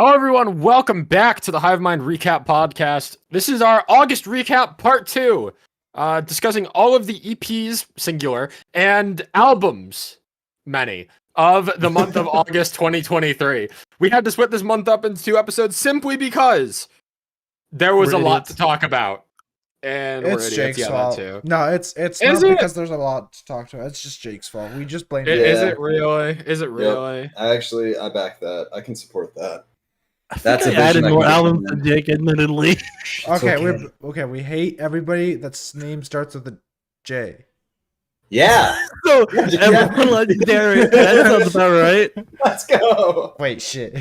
Hello, everyone. Welcome back to the Hivemind Recap Podcast. This is our August recap part 2, discussing all of the EPs, singular, and albums, many, of the month of August 2023. We had to split this month up into 2 episodes simply because there was a lot to talk about. And it's Jake's fault. Too. No, it's not because there's a lot to talk to. It's just Jake's fault. We just blame him. Is it really? Yep. I back that. I can support that. That's I added more albums than Jake, admittedly. Okay, we hate everybody that's name starts with a J. Yeah. So everyone legendary. That sounds about right. Let's go. Wait, shit.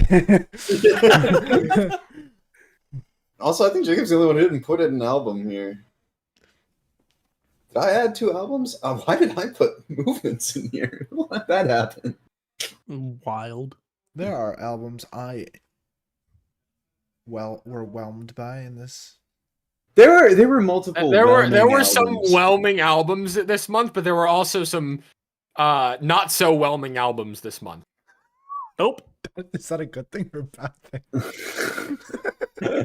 Also, I think Jacob's the only one who didn't put an album here. Did I add 2 albums? Why did I put Movements in here? Let that happen. Wild. There are albums were whelmed by in this. There were multiple. There were some whelming albums this month, but there were also some not so whelming albums this month. Nope. Is that a good thing or a bad thing?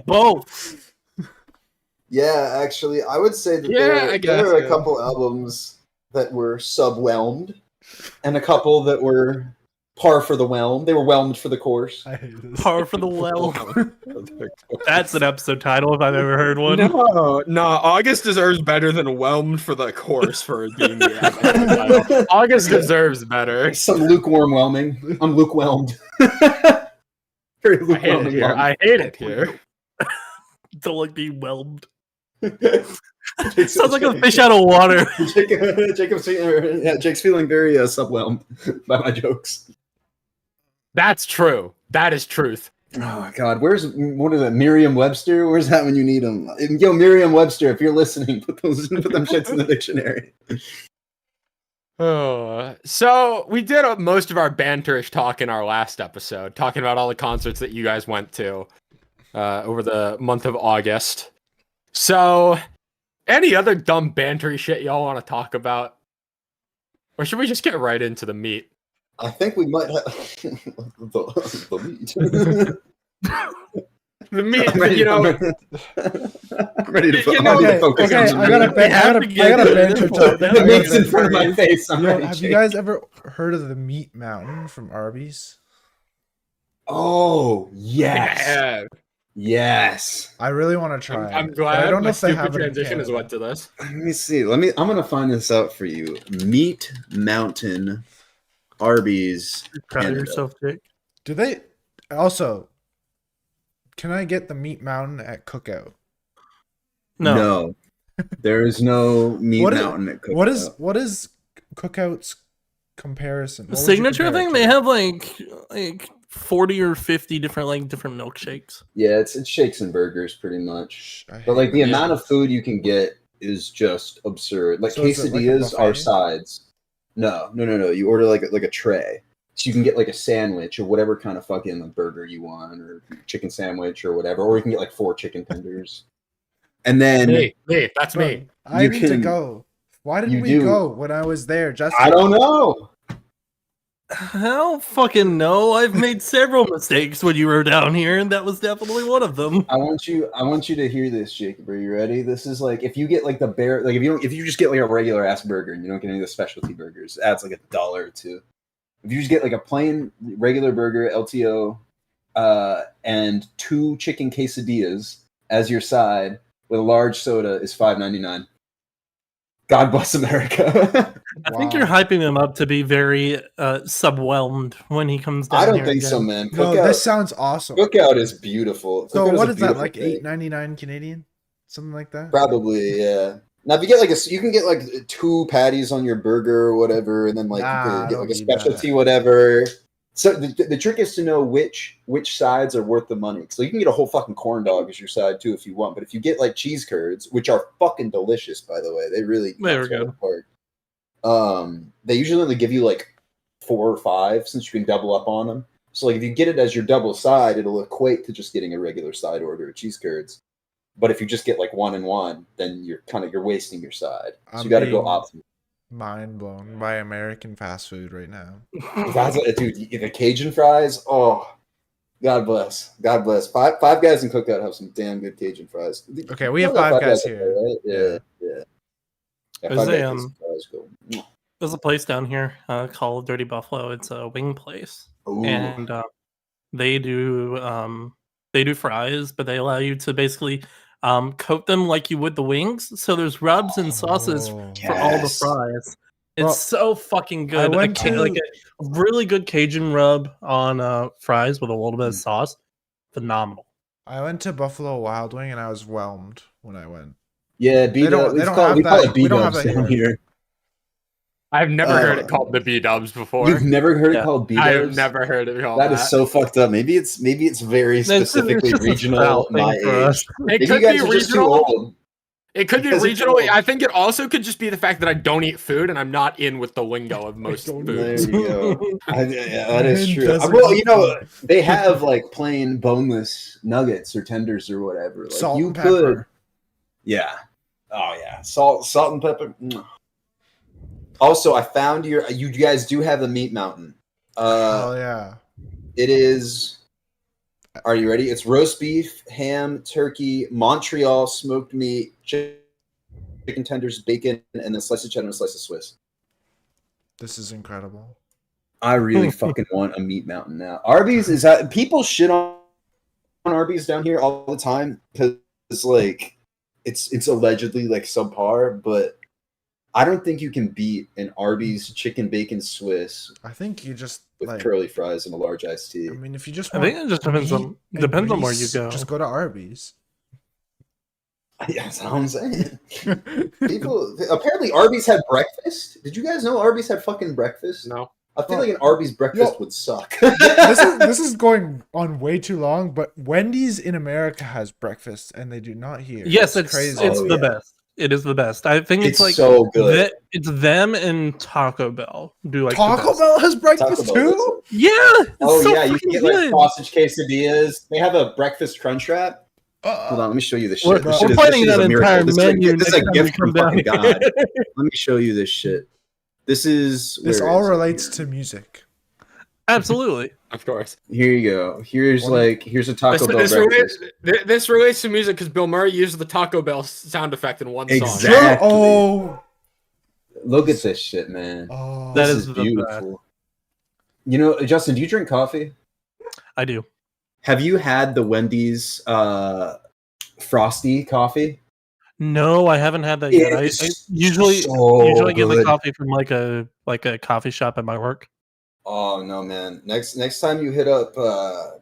Both. Yeah, actually, I would say that there are a couple albums that were subwhelmed, and a couple that were par for the whelm. They were whelmed for the course. Par for the whelm. That's an episode title if I've ever heard one. No, August deserves better than whelmed for the course for being the episode title. August deserves better. Some lukewarm whelming. I'm luke-whelmed. Very lukewarm. I hate it here. Don't like being whelmed. Sounds like a fish out of water. Jake's feeling very subwhelmed by my jokes. That's true. That is truth. Oh God, what is that? Merriam-Webster? Where's that when you need them? Yo, Merriam-Webster, if you're listening, put them shits in the dictionary. Oh, so we did most of our banterish talk in our last episode, talking about all the concerts that you guys went to over the month of August. So, any other dumb bantery shit y'all want to talk about? Or should we just get right into the meat? I think we might have the meat. The meat, I'm ready to focus. Okay, I got a banter talk. The meat's in front of my face. Have you guys ever heard of the Meat Mountain from Arby's? Oh, yes. Yeah. Yes. I really want to try. I'm glad. I don't know if they have transition has led to this. Let me see. I'm gonna find this out for you. Meat Mountain, Arby's. Proud of yourself, Jake. Do they also? Can I get the Meat Mountain at Cookout? No. There is no Meat Mountain at Cookout. What is Cookout's comparison? The signature thing? They have like 40 or 50 different milkshakes. Yeah, it's shakes and burgers pretty much. But like the amount of food you can get is just absurd. Like so quesadillas are sides. No. You order like a tray. So you can get like a sandwich or whatever kind of fucking burger you want, or chicken sandwich or whatever, or you can get like 4 chicken tenders. And then me, that's me. I need to go. Why didn't we go when I was there? I don't know. I don't fucking know. I've made several mistakes when you were down here, and that was definitely one of them. I want you to hear this, Jacob. Are you ready? This is like if you get like if you just get like a regular ass burger and you don't get any of the specialty burgers, it adds like $1 or $2. If you just get like a plain regular burger, LTO, and 2 chicken quesadillas as your side with a large soda is $5.99. God bless America. I think you're hyping him up to be very subwhelmed when he comes down. I don't think so, man. No, this sounds awesome. Cookout is beautiful. So what is that, like $8.99 Canadian? Something like that? Probably, yeah. Now, if you get you can get like 2 patties on your burger or whatever, and then like you can get like a specialty whatever. So the trick is to know which sides are worth the money. So you can get a whole fucking corn dog as your side too if you want. But if you get like cheese curds, which are fucking delicious, by the way, they were good. They usually only give you like 4 or 5 since you can double up on them. So like if you get it as your double side, it'll equate to just getting a regular side order of cheese curds. But if you just get like 1 and 1, then you're wasting your side. So you got to go optimal. Mind blown by American fast food right now. Dude, the Cajun fries, God bless. God bless. Five Guys in Cookout have some damn good Cajun fries. Okay, we have Five Guys here. Right? Yeah. There's Five a, Guys Cajun fries go. There's a place down here called Dirty Buffalo. It's a wing place, Ooh. and they do fries, but they allow you to basically coat them like you would the wings. So there's rubs and sauces for all the fries. It's so fucking good. Like a really good Cajun rub on fries with a little bit of sauce. Phenomenal. I went to Buffalo Wild Wing and I was whelmed when I went. Yeah, We don't have that here. I've never heard it called the B-dubs before. You've never heard it called B-dubs? I've never heard it called that. That is so fucked up. Maybe it's very specifically regional. My age. It could be regional. It could be regional. I think it also could just be the fact that I don't eat food and I'm not in with the lingo of most foods. There you go. Yeah, that is true. Well, they have like plain boneless nuggets or tenders or whatever. Like, salt and pepper. Yeah. Oh yeah. Salt and pepper. Also, I found you guys do have the Meat Mountain. Oh yeah. It is. Are you ready? It's roast beef, ham, turkey, Montreal smoked meat, chicken tenders, bacon, and a slice of cheddar and a slice of Swiss. This is incredible. I really fucking want a Meat Mountain now. Arby's is that people shit on Arby's down here all the time because it's like it's allegedly like subpar, but I don't think you can beat an Arby's chicken bacon Swiss. I think you just with curly fries and a large iced tea. I mean, if you just I think it just depends on where you go. Just go to Arby's. Yeah, that's what I'm saying. People apparently Arby's had breakfast. Did you guys know Arby's had fucking breakfast? No. I feel like an Arby's breakfast would suck. this is going on way too long, but Wendy's in America has breakfast and they do not here. Yes, it's crazy. It's the best. It is the best. I think it's like so good. It's them and Taco Bell do like Taco Bell has breakfast too. Yeah. You can get like sausage quesadillas. They have a breakfast crunch wrap. Hold on, let me show you this shit. We're planning that entire menu. This is a gift from fucking God. Let me show you this shit. This all relates to music. Absolutely. Of course. Here you go. Here's a Taco Bell breakfast. This relates to music because Bill Murray used the Taco Bell sound effect in one song. Exactly. Oh, look at this shit, man. Oh, that is beautiful. You know, Justin, do you drink coffee? I do. Have you had the Wendy's Frosty coffee? No, I haven't had that yet. I usually get the coffee from like a coffee shop at my work. Oh no, man! Next time you hit up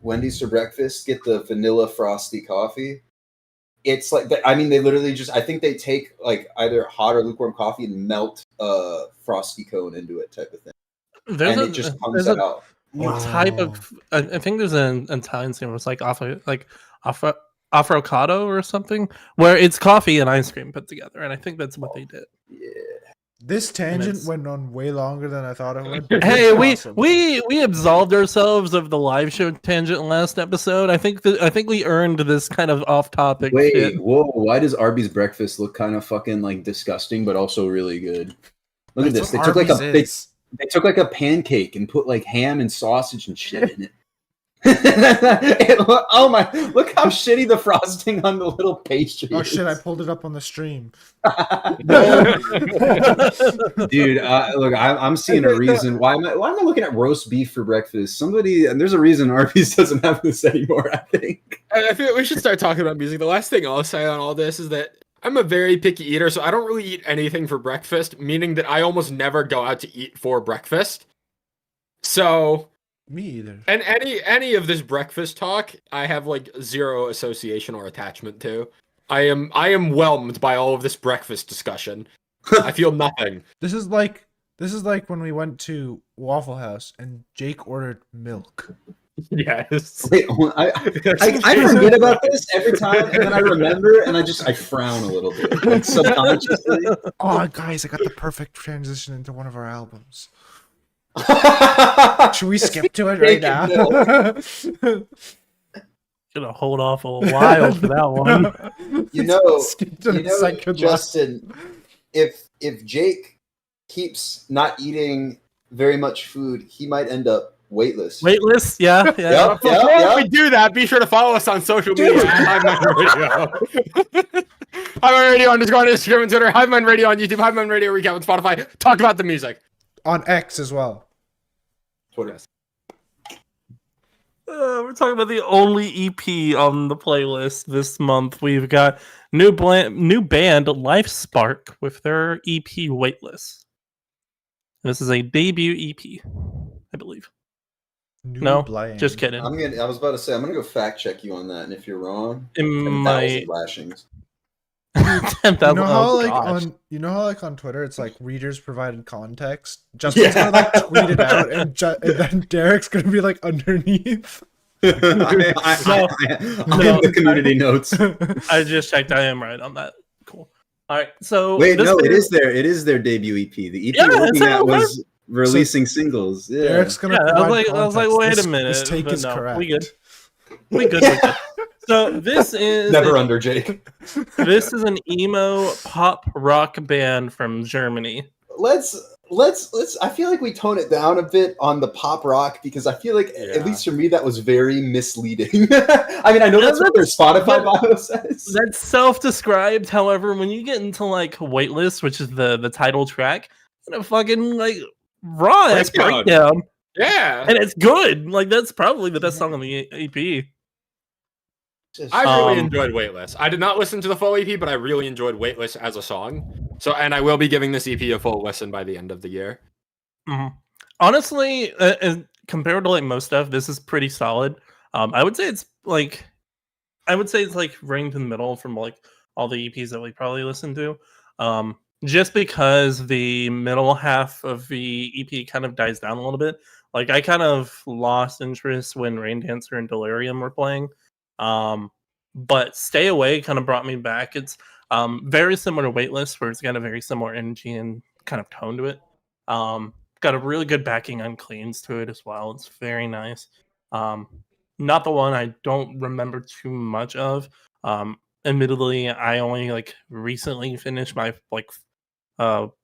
Wendy's for breakfast, get the vanilla frosty coffee. It's like they literally just. I think they take like either hot or lukewarm coffee and melt a frosty cone into it, type of thing. It just comes out. Type of. I think there's an Italian thing where it's like afrocado or something, where it's coffee and ice cream put together, and I think that's what they did. Yeah. This tangent went on way longer than I thought it would. Hey, we absolved ourselves of the live show tangent last episode. I think we earned this kind of off topic. Wait, shit. Whoa! Why does Arby's breakfast look kind of fucking like disgusting, but also really good? Look at this. They took like a pancake and put like ham and sausage and shit in it. Oh my! Look how shitty the frosting on the little pastry. Oh shit! I pulled it up on the stream. Dude, look, I'm seeing a reason why am I looking at roast beef for breakfast? There's a reason Arby's doesn't have this anymore. I think. I feel we should start talking about music. The last thing I'll say on all this is that I'm a very picky eater, so I don't really eat anything for breakfast. Meaning that I almost never go out to eat for breakfast. So. Me either. And any of this breakfast talk, I have like zero association or attachment to. I am whelmed by all of this breakfast discussion. I feel nothing. This is like when we went to Waffle House and Jake ordered milk. Yes. Wait, I forget about this every time, and then I remember, and I frown a little bit, like subconsciously. Oh, guys, I got the perfect transition into one of our albums. Should we skip to it right now? Gonna hold off a while for that one. Justin, if Jake keeps not eating very much food, he might end up Waitlist. Waitlist, yeah. Yep. Before we do that, be sure to follow us on social media at Hivemind Radio. Hivemind Radio on Instagram and Twitter. Hivemind Radio on YouTube. Hivemind Radio Recap on Spotify. Talk about the music. On X as well. Twitter. We're talking about the only EP on the playlist this month. We've got new band Life Spark with their EP Waitlist. This is a debut EP, I believe. No, just kidding. I was about to say I'm gonna go fact check you on that, and if you're wrong, it might lashings. 10,000. You know how like on Twitter it's like readers provided context. Justin's gonna like tweet it out, and then Derek's gonna be like underneath. I'm in the community notes. I just checked. I am right on that. Cool. All right. So wait, no, it is their debut EP. The EP we're looking at was releasing singles. Yeah. Derek's gonna. I was like, wait a minute. This take is correct. We good. We good. So this is never under Jake. This is an emo pop rock band from Germany. Let's. I feel like we tone it down a bit on the pop rock because I feel like at least for me that was very misleading. I mean, I know that's what their Spotify bio says. That's self-described. However, when you get into like Waitlist, which is the title track, and a fucking like raw ass breakdown. Yeah, and it's good. Like that's probably the best song on the EP. I really enjoyed Waitlist. I did not listen to the full EP, but I really enjoyed Waitlist as a song. So, and I will be giving this EP a full listen by the end of the year. Mm-hmm. Honestly, compared to like most stuff, this is pretty solid. I would say it's like ranked in the middle from like all the EPs that we probably listened to. Just because the middle half of the EP kind of dies down a little bit. Like I kind of lost interest when Rain Dancer and Delirium were playing. But Stay Away kind of brought me back. It's very similar to Waitlist, where it's got a very similar energy and kind of tone to it. Got a really good backing on cleans to it as well. It's very nice. Not the one I don't remember too much of. Admittedly, I only like recently finished my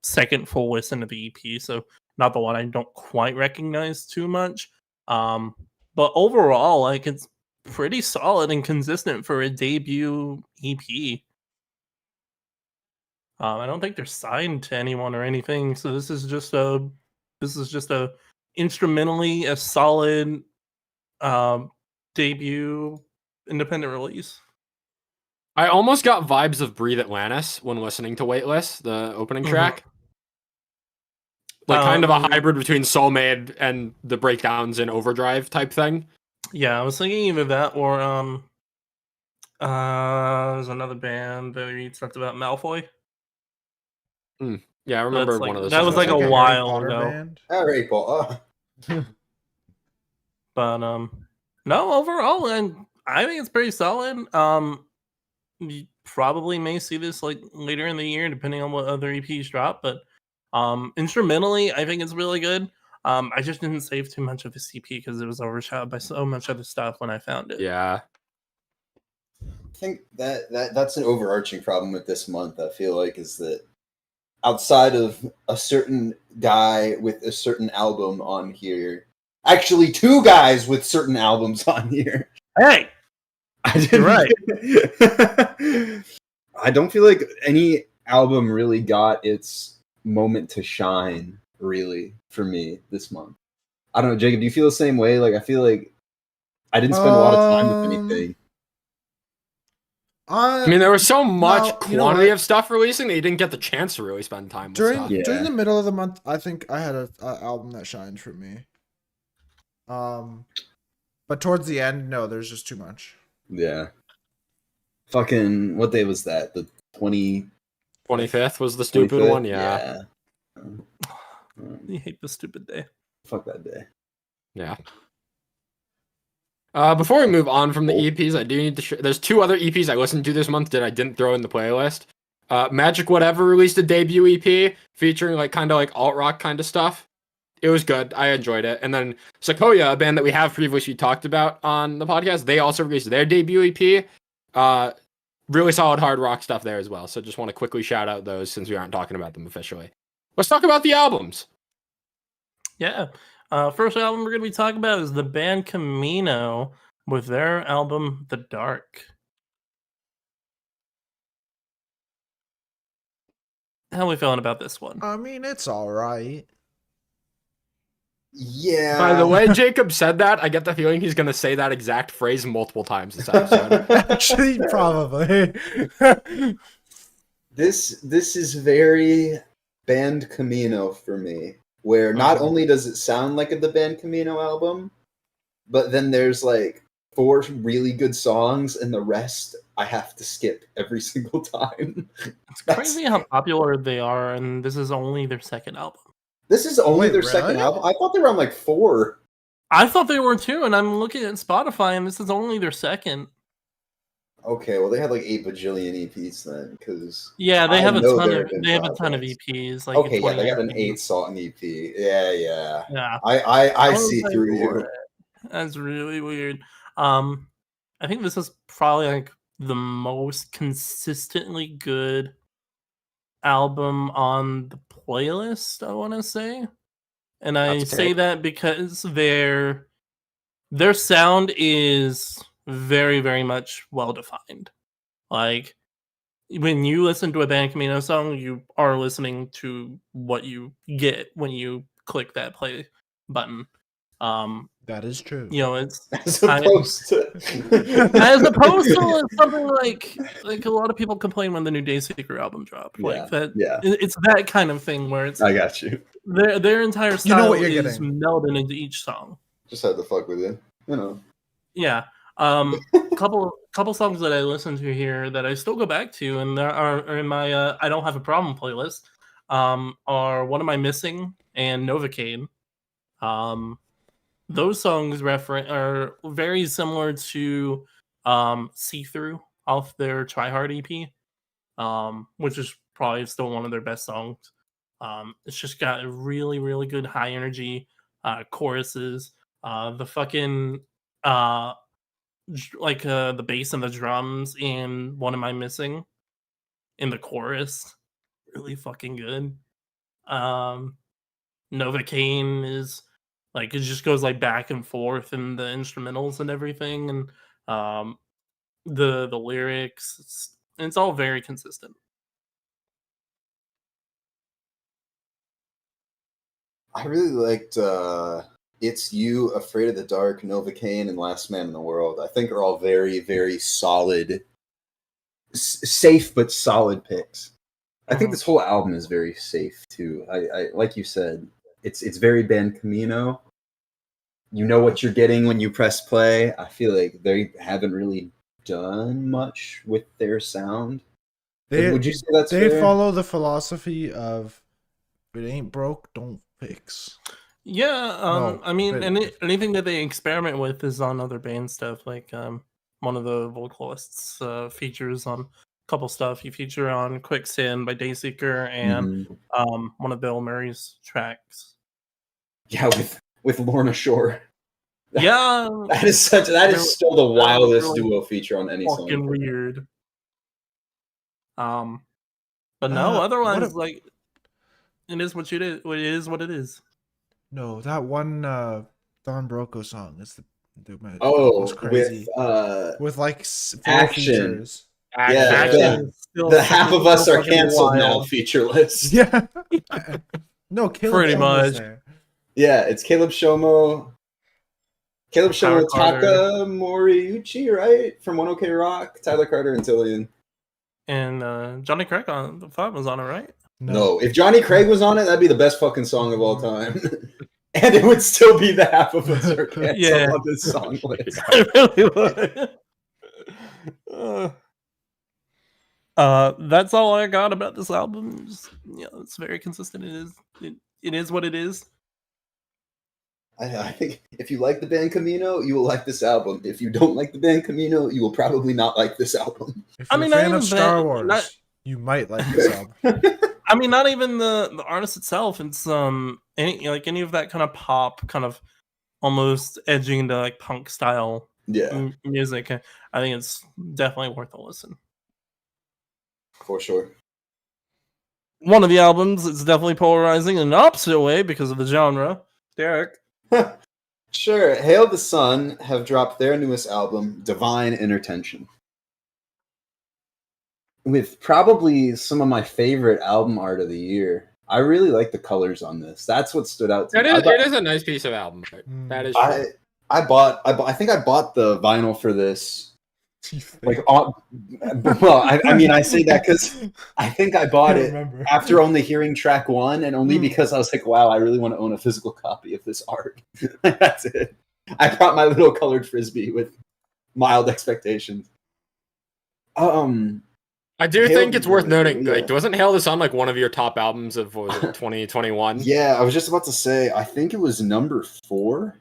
second full listen of the EP, so not the one I don't quite recognize too much. But overall, like it's pretty solid and consistent for a debut EP. I don't think they're signed to anyone or anything, so this is just a instrumentally a solid debut independent release. I almost got vibes of Breathe Atlantis when listening to Waitlist, the opening track. Like kind of a hybrid between Soulmate and the breakdowns in Overdrive type thing. Yeah, I was thinking either that or there's another band that we talked about, Malfoy. Yeah, I remember one of those. That was like a while ago. Harry Potter. But no, overall, and I think it's pretty solid. You probably may see this like later in the year, depending on what other EPs drop. But instrumentally, I think it's really good. I just didn't save too much of the CP because it was overshadowed by so much other stuff when I found it. Yeah. I think that's an overarching problem with this month, I feel like, is that outside of a certain guy with a certain album on here, actually two guys with certain albums on here. Hey! You're right. I don't feel like any album really got its moment to shine, really, for me this month. I don't know, Jacob, do you feel the same way? Like, I feel like I didn't spend a lot of time with anything. I mean, there was so much quantity of stuff releasing that you didn't get the chance to really spend time with stuff. During the middle of the month, I think I had an album that shined for me. But towards the end, no, there's just too much. Yeah. Fucking, what day was that? The 25th was the stupid 25th? one, yeah. You hate the stupid day. Fuck that day. Yeah. Before we move on from the EPs, I do need to there's two other EPs I listened to this month that I didn't throw in the playlist. Magic Whatever released a debut EP featuring like kind of like alt rock kind of stuff. It was good. I enjoyed it. And then Sequoia, a band that we have previously talked about on the podcast, they also released their debut EP. Really solid hard rock stuff there as well. So just want to quickly shout out those since we aren't talking about them officially. Let's talk about the albums. Yeah. First album we're going to be talking about is the band Camino with their album The Dark. How are we feeling about this one? I mean, it's all right. Yeah. By the way, Jacob said that. I get the feeling he's gonna say that exact phrase multiple times this episode. Actually, probably. This is very band Camino for me, where not only does it sound like the band Camino album, but then there's like 4 really good songs, and the rest I have to skip every single time. It's crazy how popular they are, and this is only their second album. This is only Wait, their really? second album? I thought they were on like 4. I thought they were too, and I'm looking at Spotify, and this is only their second. Okay, well they had like 8 bajillion EPs then, because Yeah, they I have a know ton there of have been EPs. projects. Like Okay, yeah, 20 they got an EPs. 8-song EP. Yeah. Yeah, I was see like, through you. "What?" That's really weird. I think this is probably like the most consistently good album on the playlist, I want to say. And I That's say great. that because their sound is very, very much well defined. Like when you listen to a Band Camino song, you are listening to what you get when you click that play button. That is true. You know, it's As opposed to as opposed to something like a lot of people complain when the new Dayseeker album dropped. Like that, yeah. it's that kind of thing where it's I got you. their entire You style know what you're is getting. melded into each song. Just had to fuck with you. You know. Yeah. Couple songs that I listen to here that I still go back to, and there are in my I Don't Have a Problem playlist. Are What Am I Missing and Novocaine. Those songs are very similar to See Through off their Try Hard EP, which is probably still one of their best songs. It's just got really, really good high energy choruses. The fucking the bass and the drums in What Am I Missing in the chorus, really fucking good. Novocaine is like it just goes like back and forth in the instrumentals and everything, and the lyrics, it's all very consistent. I really liked It's You, Afraid of the Dark, Novocaine, and Last Man in the World. I think are all very, very solid, safe but solid picks. I think this whole album is very safe too. I like you said, it's very Band Camino. You know what you're getting when you press play. I feel like they haven't really done much with their sound. Would you say that's they fair? follow the philosophy of if it ain't broke, don't fix. Yeah, No, I mean, but- anything that they experiment with is on other band stuff. Like one of the vocalists features on a couple stuff. He featured on Quicksand by Dayseeker and one of Bill Murray's tracks. Yeah, with Lorna Shore. Yeah, That is still the wildest really duo feature on any song. fucking weird. But no, otherwise, like it is what it is. It is what it is. No, that one Don Broco song is the Oh, crazy. With like 4 Action. features. Yeah, Action is still the half of us are fucking canceled now wild. feature list. Yeah. No, Caleb Pretty Show was much. there. Yeah, it's Caleb Shomo, Tyler Carter. Taka Moriuchi, right? From 1OK Rock, Tyler Carter, and Tillian. And Johnny Craig on the thought was on it, right? No, if Johnny Craig was on it, that'd be the best fucking song of all time. And it would still be the half of us are canceled on this song list. I really would. That's all I got about this album. It's very consistent. It is what it is. I think if you like the band Camino, you will like this album. If you don't like the band Camino, you will probably not like this album. If I you're mean, a not fan even of Star that- Wars, not- you might like this album. I mean, not even the artist itself. It's any of that kind of pop, kind of almost edging into like punk style Yeah, music. I think it's definitely worth a listen. for sure. One of the albums is definitely polarizing in an opposite way because of the genre. Derek. Sure. Hail the Sun have dropped their newest album, Divine Intertention. With probably some of my favorite album art of the year. I really like the colors on this. That's what stood out to me. It is a nice piece of album art. That is true. I think I bought the vinyl for this. Like, I mean, I say that because I think I bought it after only hearing track 1, and only because I was like, wow, I really want to own a physical copy of this art. That's it. I brought my little colored frisbee with mild expectations. I do think it's worth noting. Yeah. Like, wasn't Hail the Sun like one of your top albums of 2021? Yeah, I was just about to say. I think it was number 4.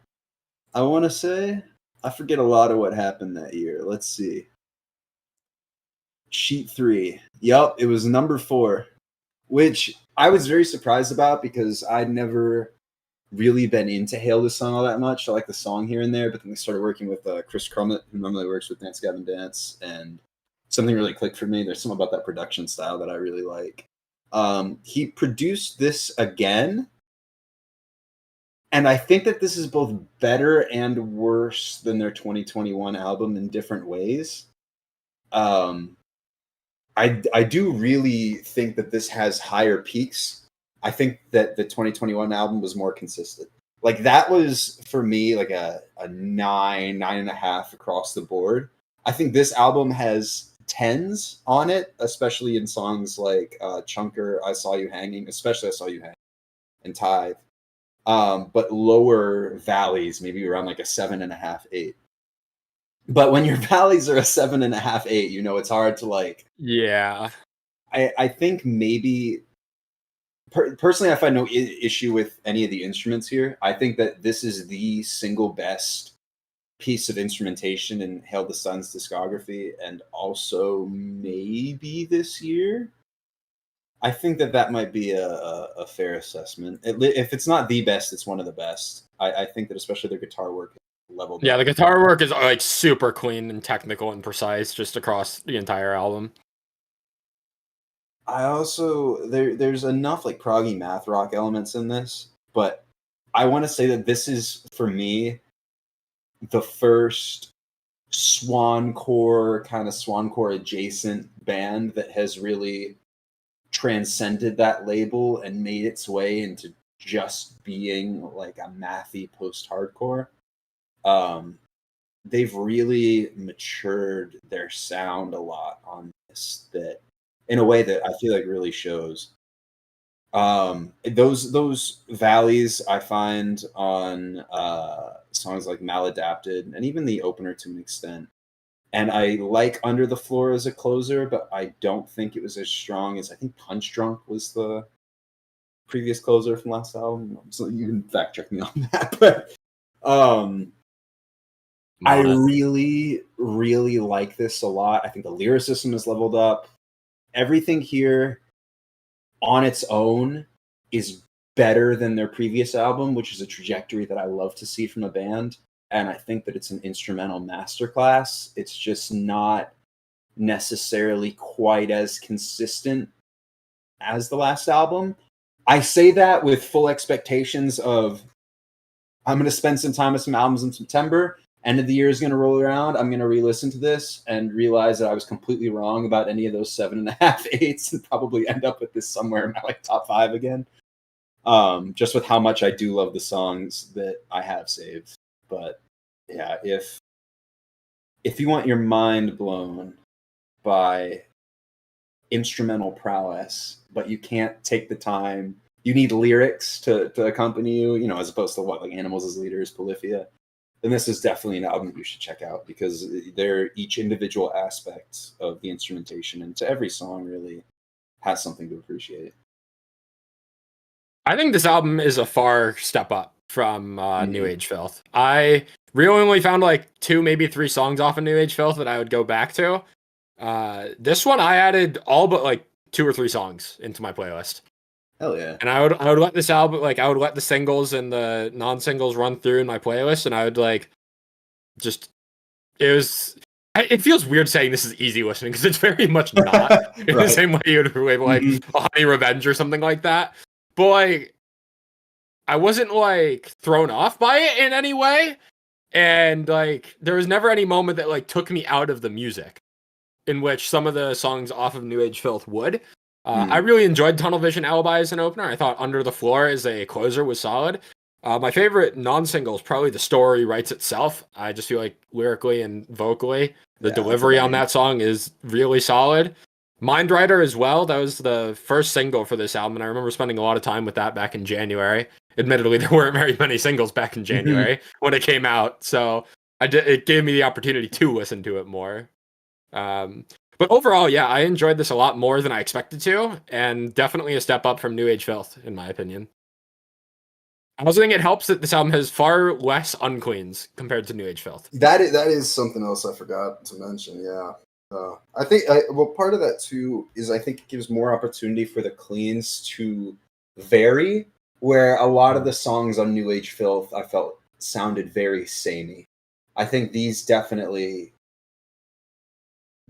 I want to say. I forget a lot of what happened that year. Let's see. Sheet 3. Yup, it was number 4, which I was very surprised about because I'd never really been into Hail the Sun all that much. I like the song here and there, but then I started working with Chris Crummett, who normally works with Dance Gavin Dance, and something really clicked for me. There's something about that production style that I really like. He produced this again, and I think that this is both better and worse than their 2021 album in different ways. I do really think that this has higher peaks. I think that the 2021 album was more consistent. Like, that was, for me, like a 9.5 across the board. I think this album has 10s on it, especially in songs like Chunker, I Saw You Hanging, especially I Saw You Hanging, and Tithe. But lower valleys, maybe around like a 7.5, 8. But when your valleys are a 7.5, 8, you know, it's hard to like. Yeah. I think maybe personally, I find no issue with any of the instruments here. I think that this is the single best piece of instrumentation in Hail the Sun's discography, and also maybe this year. I think that might be a fair assessment. If it's not the best, it's one of the best. I think that especially their guitar work level. Yeah, the guitar work is like super clean and technical and precise just across the entire album. I also there's enough like proggy math rock elements in this, but I want to say that this is, for me, the first swancore adjacent band that has really transcended that label and made its way into just being like a mathy post-hardcore. They've really matured their sound a lot on this, that in a way that I feel like really shows. Those valleys I find on songs like Maladapted, and even the opener to an extent. And I like Under the Floor as a closer, but I don't think it was as strong as, I think Punch Drunk was the previous closer from last album. So you can fact check me on that. But I really, really like this a lot. I think the lyricism is leveled up. Everything here on its own is better than their previous album, which is a trajectory that I love to see from a band. And I think that it's an instrumental masterclass. It's just not necessarily quite as consistent as the last album. I say that with full expectations of, I'm going to spend some time with some albums in September. End of the year is going to roll around. I'm going to re-listen to this and realize that I was completely wrong about any of those 7.5, 8s, and probably end up with this somewhere in my like top 5 again. Just with how much I do love the songs that I have saved. But yeah, if you want your mind blown by instrumental prowess, but you can't take the time, you need lyrics to accompany you, you know, as opposed to what, like Animals as Leaders, Polyphia, then this is definitely an album you should check out, because they're each individual aspect of the instrumentation, and to every song really has something to appreciate. I think this album is a far step up from New Age Filth. I really only found like 2, maybe 3 songs off of New Age Filth that I would go back to. This one I added all but like 2 or 3 songs into my playlist. Hell yeah. And I would let this album, like, I would let the singles and the non-singles run through in my playlist, and I would like just, it feels weird saying this is easy listening, because it's very much not. In the same way you would label like a Honey Revenge or something like that. But like, I wasn't like thrown off by it in any way, and like there was never any moment that like took me out of the music, in which some of the songs off of New Age Filth would. I really enjoyed Tunnel Vision Alibi as an opener. I thought Under the Floor as a closer was solid. My favorite non-single is probably The Story Writes Itself. I just feel like lyrically and vocally, the delivery on that song is really solid. Mind Writer as well. That was the first single for this album, and I remember spending a lot of time with that back in January. Admittedly, there weren't very many singles back in January when it came out, so it gave me the opportunity to listen to it more. But overall, yeah, I enjoyed this a lot more than I expected to, and definitely a step up from New Age Filth, in my opinion. I also think it helps that this album has far less uncleans compared to New Age Filth. That is something else I forgot to mention, yeah. I think, well, part of that too is I think it gives more opportunity for the cleans to vary, where a lot of the songs on New Age Filth I felt sounded very samey. I think these definitely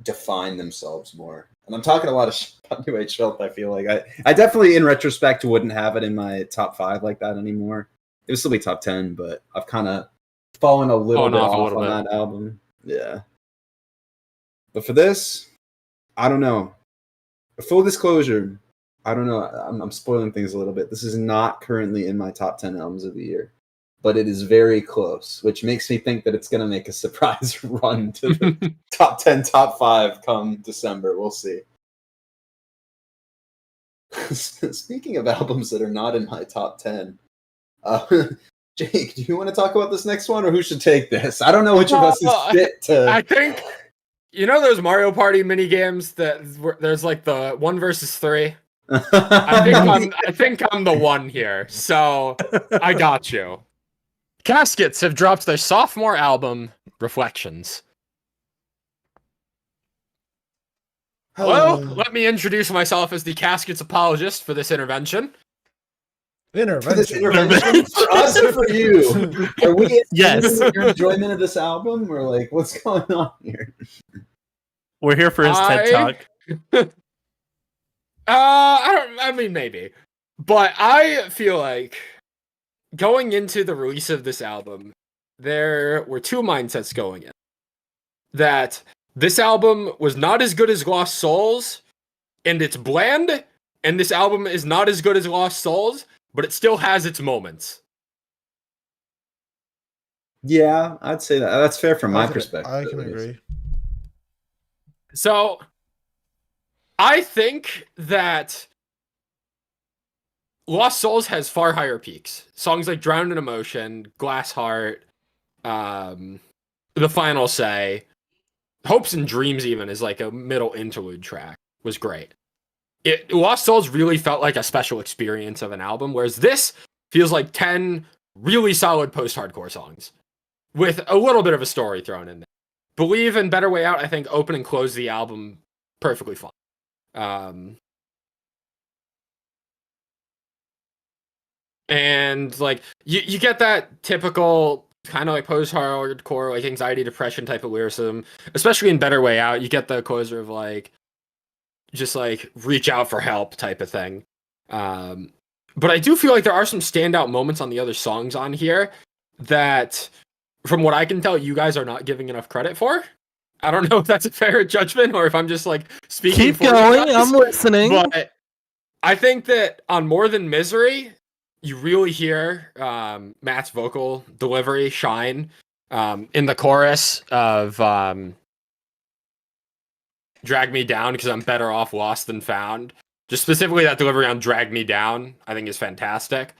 define themselves more. And I'm talking a lot of shit about New Age Filth, I feel like. I definitely, in retrospect, wouldn't have it in my top 5 like that anymore. It would still be top 10, but I've kind of fallen a little bit off on that album. Yeah. But for this, I don't know. Full disclosure, I don't know. I'm spoiling things a little bit. This is not currently in my top 10 albums of the year, but it is very close, which makes me think that it's going to make a surprise run to the top 10, top 5 come December. We'll see. Speaking of albums that are not in my top 10, Jake, do you want to talk about this next one, or who should take this? I don't know which of us is fit to... I think... You know those Mario Party mini games that there's like the 1 versus 3? I think I'm the one here, so I got you. Caskets have dropped their sophomore album, Reflections. Hello, let me introduce myself as the Caskets apologist for this intervention. Intervention for us or for you? Are we yes your enjoyment of this album, or like what's going on here? We're here for his TED Talk. I mean maybe, but I feel like going into the release of this album, there were two mindsets going in. That this album was not as good as Lost Souls, and it's bland, and this album is not as good as Lost Souls, but it still has its moments. Yeah, I'd say that. That's fair from my perspective. I can agree. So, I think that Lost Souls has far higher peaks. Songs like Drowned in Emotion, Glass Heart, The Final Say, Hopes and Dreams even is like a middle interlude track, was great. Lost Souls really felt like a special experience of an album, whereas this feels like 10 really solid post-hardcore songs with a little bit of a story thrown in there. Believe and Better Way Out, I think, open and close the album perfectly fine. And like you get that typical kind of like post-hardcore, like anxiety, depression type of lyricism, especially in Better Way Out. You get the closer of like just like reach out for help type of thing. But I do feel like there are some standout moments on the other songs on here that, from what I can tell, you guys are not giving enough credit for. I don't know if that's a fair judgment or if I'm just like speaking. Keep going, I'm listening. But I think that on More Than Misery, you really hear Matt's vocal delivery shine in the chorus of Drag Me Down, because I'm better off lost than found. Just specifically that delivery on Drag Me Down, I think is fantastic.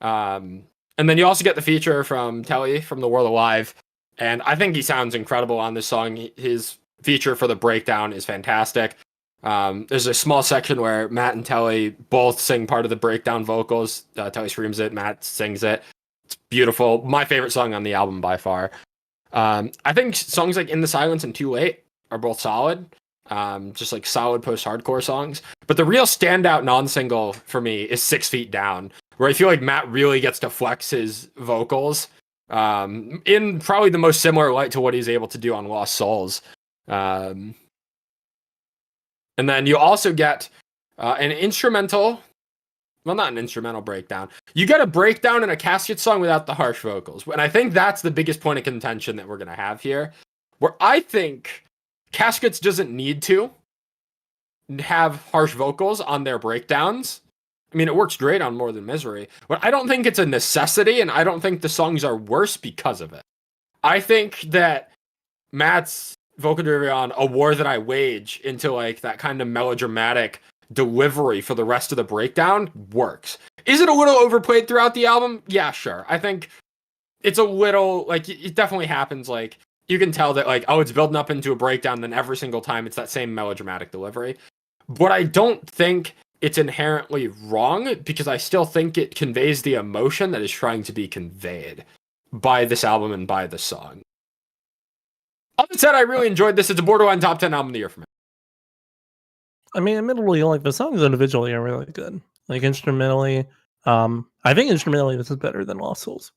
And then you also get the feature from Telly from The World Alive, and I think he sounds incredible on this song. His feature for the breakdown is fantastic. There's a small section where Matt and Telly both sing part of the breakdown vocals. Telly screams it, Matt sings it. It's beautiful. My favorite song on the album by far. I think songs like In the Silence and Too Late are both solid. Just like solid post-hardcore songs. But the real standout non-single for me is 6 Feet Down, where I feel like Matt really gets to flex his vocals in probably the most similar light to what he's able to do on Lost Souls. And then you also get an instrumental well, not an instrumental breakdown. You get a breakdown in a Caskets song without the harsh vocals. And I think that's the biggest point of contention that we're going to have here. Where I think Caskets doesn't need to have harsh vocals on their breakdowns. I mean, it works great on More Than Misery, but I don't think it's a necessity, and I don't think the songs are worse because of it. I think that Matt's vocal delivery on A War That I Wage into like that kind of melodramatic delivery for the rest of the breakdown works. Is it a little overplayed throughout the album? Yeah, sure. I think it's a little, like, it definitely happens, like, you can tell that, like, oh, it's building up into a breakdown, then every single time it's that same melodramatic delivery. But I don't think it's inherently wrong, because I still think it conveys the emotion that is trying to be conveyed by this album and by the song. All that said, I really enjoyed this. It's a borderline top 10 album of the year for me. I mean, admittedly, like the songs individually are really good. Like instrumentally, I think instrumentally this is better than Lost Souls.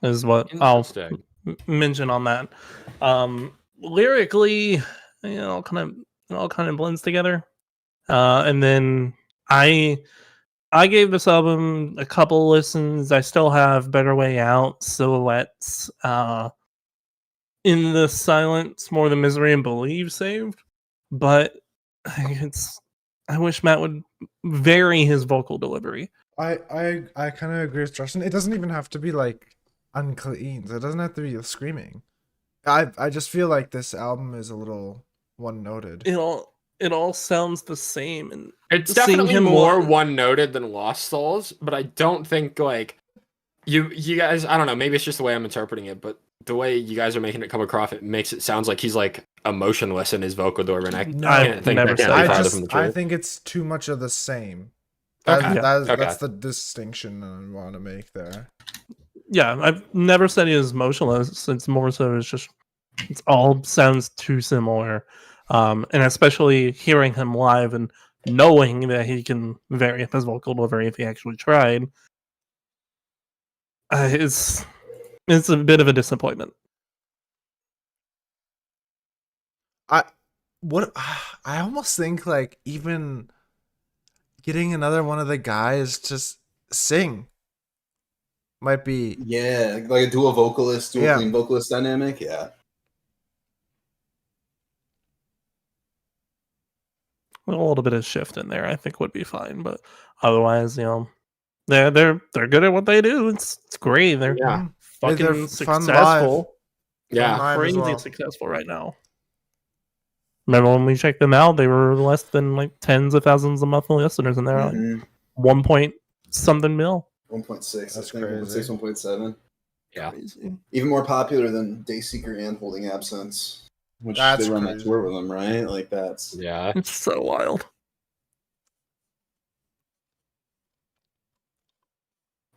Is what I'll mention on that. Lyrically, kind of blends together. And then I gave this album a couple listens. I still have Better Way Out, Silhouettes, In the Silence, More Than Misery, and Believe saved. But I wish Matt would vary his vocal delivery. I kind of agree with Justin. It doesn't even have to be like unclean. It doesn't have to be screaming. I just feel like this album is a little one-noted. It all sounds the same, and it's definitely more one-noted than Lost Souls. But I don't think like you guys. I don't know. Maybe it's just the way I'm interpreting it, but the way you guys are making it come across, it makes it sounds like he's like emotionless in his vocal delivery. I think it's too much of the same. Okay. That's the distinction I want to make there. Yeah, I've never said he is emotionless. It's more so it all sounds too similar. And especially hearing him live and knowing that he can vary up his vocal delivery if he actually tried. It's a bit of a disappointment. I almost think like even getting another one of the guys to sing might be like a dual clean vocalist dynamic. Yeah, a little bit of shift in there I think would be fine, but otherwise, they're good at what they do. It's great. They're fucking successful. Crazy successful right now. Remember when we checked them out, they were less than like tens of thousands of monthly listeners, and they're like 1 point something mil. 1.6. That's crazy. 1.7. Yeah. Crazy. Even more popular than Dayseeker and Holding Absence, which they run that tour with them, right? Like that's it's so wild.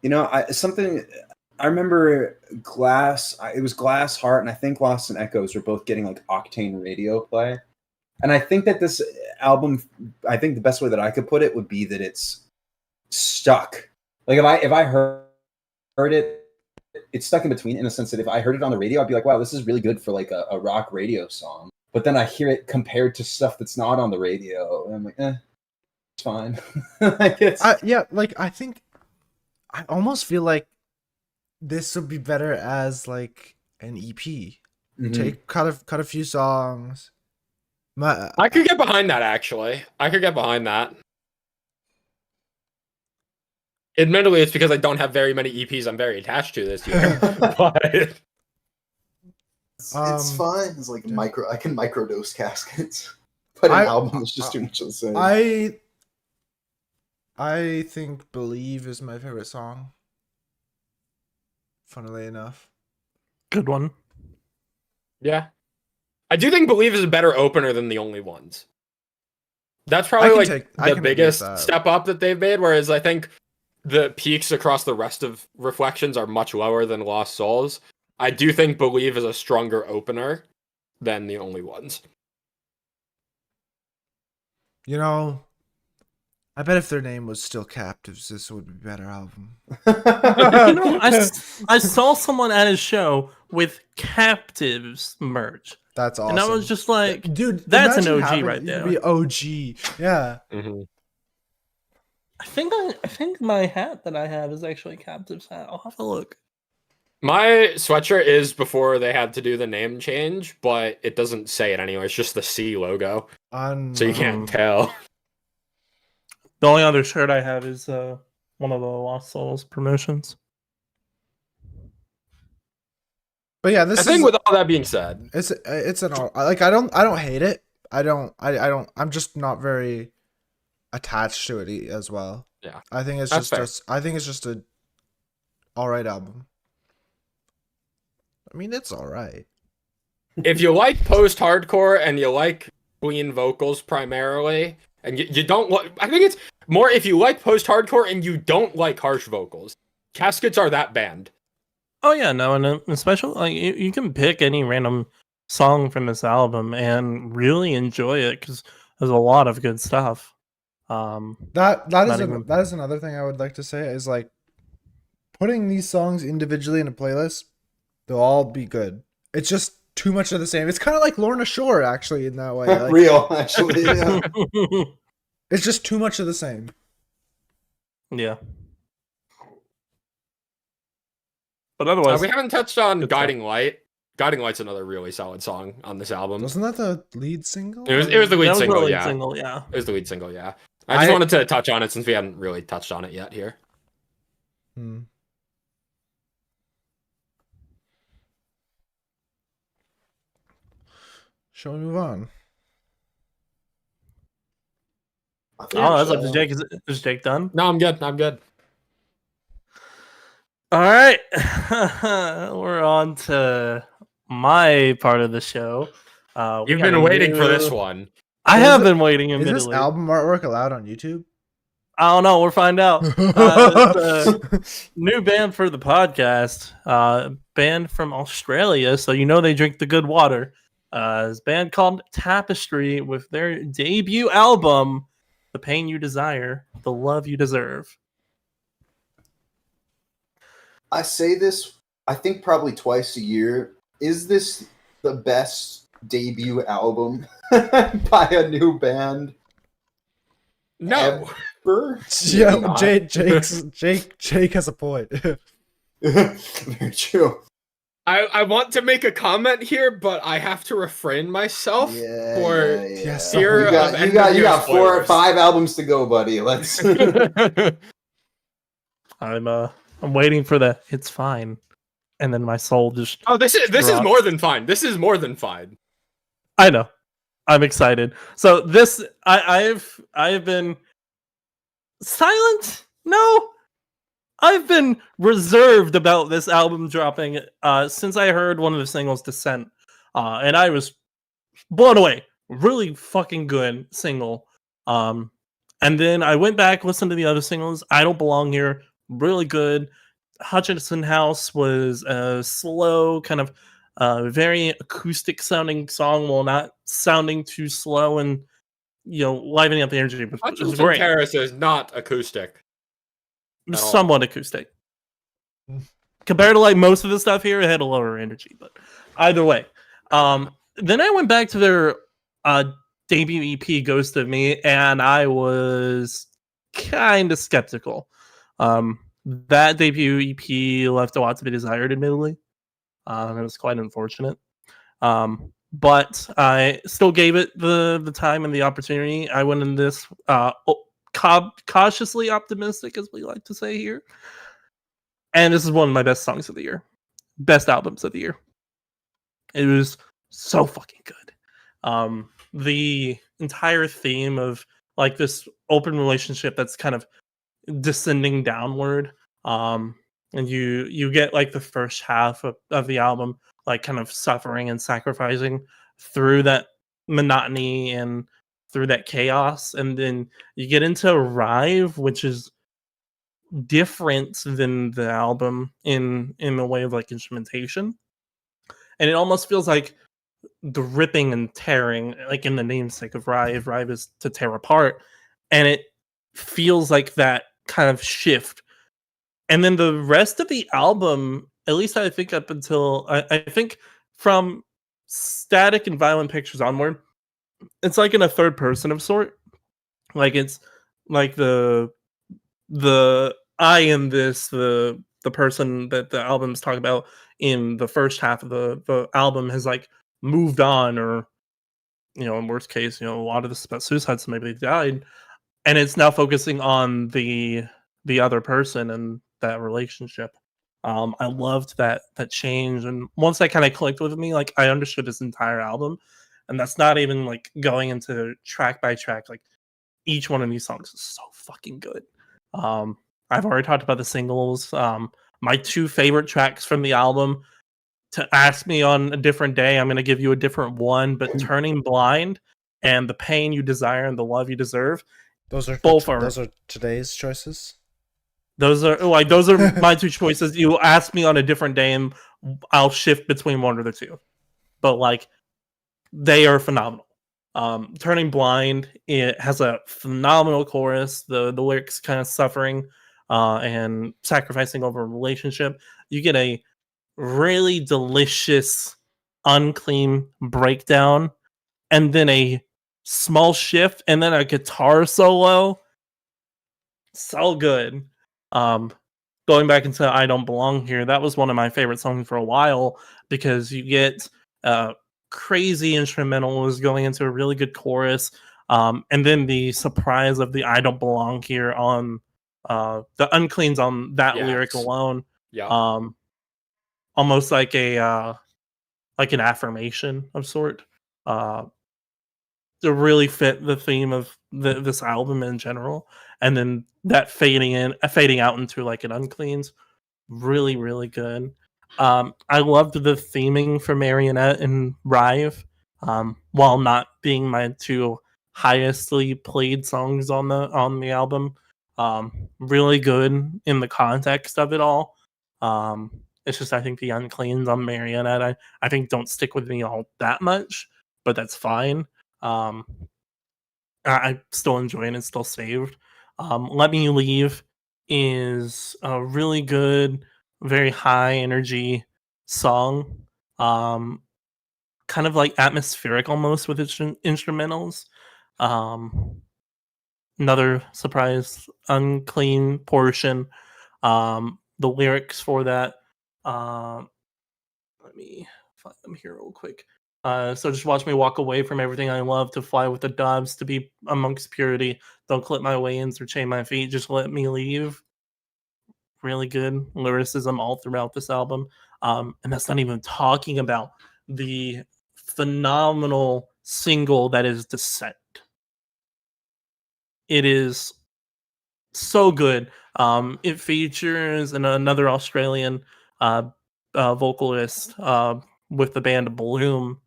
I remember it was Glass Heart, and I think Lost and Echoes were both getting like Octane radio play. And I think that this album, I think the best way that I could put it would be that it's stuck. Like if I heard it, it's stuck in between, in a sense that if I heard it on the radio, I'd be like, wow, this is really good for like a rock radio song. But then I hear it compared to stuff that's not on the radio, and I'm like, it's fine. I think I almost feel like this would be better as like an EP. Mm-hmm. Cut a few songs. I could get behind that, actually. I could get behind that. Admittedly, it's because I don't have very many EPs I'm very attached to this year. But it's fine. It's like I can microdose Caskets. But an album is just too much of the same. I think Believe is my favorite song. Funnily enough. Good one. Yeah. I do think Believe is a better opener than The Only Ones. That's probably the biggest step up that they've made, whereas I think the peaks across the rest of Reflections are much lower than Lost Souls. I do think Believe is a stronger opener than The Only Ones. I bet if their name was still Captives, this would be a better album. I saw someone at his show with Captives merch. That's awesome. And I was just like, dude, that's an OG right there. Be OG. Yeah. Mm-hmm. I think my hat that I have is actually Captive's hat. I'll have to look. My sweatshirt is before they had to do the name change, but it doesn't say it anyway. It's just the C logo, so you can't tell. The only other shirt I have is one of the Lost Souls promotions. But yeah, I think with all that being said, it's an like I don't hate it. I'm just not very attached to it as well. Yeah, I think it's just a all right album. I mean, it's all right. if you like post-hardcore and you like clean vocals primarily, and you don't like, I think it's more if you like post-hardcore and you don't like harsh vocals. Caskets are that band. Oh yeah, no, and especially like you can pick any random song from this album and really enjoy it because there's a lot of good stuff. That is another thing I would like to say is like putting these songs individually in a playlist. They'll all be good. It's just too much of the same. It's kind of like Lorna Shore, actually, in that way. Like, Real, actually. Yeah. It's just too much of the same. Yeah. But otherwise, we haven't touched on Guiding Light. Guiding Light's another really solid song on this album. Wasn't that the lead single? It was the lead single, yeah. Yeah. It was the lead single, yeah. I just wanted to touch on it since we hadn't really touched on it yet here. Shall we move on? Oh, that's up to Jake. Is Jake done? No, I'm good. I'm good. All right. We're on to my part of the show. You've been waiting for this one. I have been waiting, admittedly. Is this album artwork allowed on YouTube? I don't know. We'll find out. New band for the podcast. Band from Australia, so you know they drink the good water. This band called Tapestry with their debut album, The Pain You Desire, The Love You Deserve. I say this, I think probably twice a year. Is this the best debut album by a new band? No. Ever? Yeah, Jake has a point. Very true. I want to make a comment here, but I have to refrain myself for fear of you got 4 or 5 albums to go, buddy. Let's. I'm waiting for the "it's fine," and then my soul just. Oh, this is more than fine. This is more than fine. I know. I'm excited. So this, I've been silent. No. I've been reserved about this album dropping since I heard one of the singles, Descent, and I was blown away. Really fucking good single. And then I went back, listened to the other singles. I Don't Belong Here, really good. Hutchinson House was a slow, kind of very acoustic sounding song while not sounding too slow and, livening up the energy. Hutchinson Terrace is not acoustic. Somewhat acoustic. Compared to most of the stuff here, it had a lower energy, but either way. Then I went back to their debut EP, Ghost of Me, and I was kind of skeptical. That debut EP left a lot to be desired, admittedly. It was quite unfortunate. But I still gave it the time and the opportunity. I went in this cautiously optimistic, as we like to say here, and this is one of my best songs of the year, best albums of the year. It was so fucking good. The entire theme of this open relationship that's kind of descending downward, and you get the first half of the album kind of suffering and sacrificing through that monotony and through that chaos, and then you get into Rive, which is different than the album in the way of instrumentation, and it almost feels like the ripping and tearing, in the namesake of Rive. Rive is to tear apart, and it feels like that kind of shift. And then the rest of the album, at least I think up until I think from Static and Violent Pictures onward, it's in a third person of sort. It's the I am this the person that the album's talking about in the first half of the album has like moved on, or in worst case, a lot of this is about suicide, so maybe they died, and it's now focusing on the other person and that relationship. I loved that change, and once that kind of clicked with me, like I understood this entire album, and that's not even like going into track by track. Like each one of these songs is so fucking good. I've already talked about the singles. My two favorite tracks from the album. To ask me on a different day, I'm going to give you a different one. But Turning Blind and The Pain You Desire and The Love You Deserve. Those are today's choices. Those are my two choices. You ask me on a different day, and I'll shift between one or the two. But like, they are phenomenal. Turning Blind, it has a phenomenal chorus. The lyrics kind of suffering and sacrificing over a relationship. You get a really delicious unclean breakdown, and then a small shift, and then a guitar solo. So good. Going back into I Don't Belong Here, that was one of my favorite songs for a while, because you get crazy instrumentals going into a really good chorus, and then the surprise of the I Don't Belong Here on the uncleans on that lyric alone. Yeah. Almost like a like an affirmation of sort, to really fit the theme of this album in general, and then that fading out into like an uncleans, really really good. I loved the theming for Marionette and Rive, while not being my two highestly played songs on the album. Really good in the context of it all. It's just I think the uncleans on Marionette I think don't stick with me all that much, but that's fine. I still enjoy it and still saved. Let Me Leave is a really good, very high energy song. Kind of like atmospheric almost with its instrumentals. Another surprise unclean portion. The lyrics for that. Let me find them here real quick. So just watch me walk away from everything I love, to fly with the doves, to be amongst purity. Don't clip my wains or chain my feet. Just let me leave. Really good lyricism all throughout this album. And that's not even talking about the phenomenal single that is Descent. It is so good. It features another Australian vocalist with the band Bloom,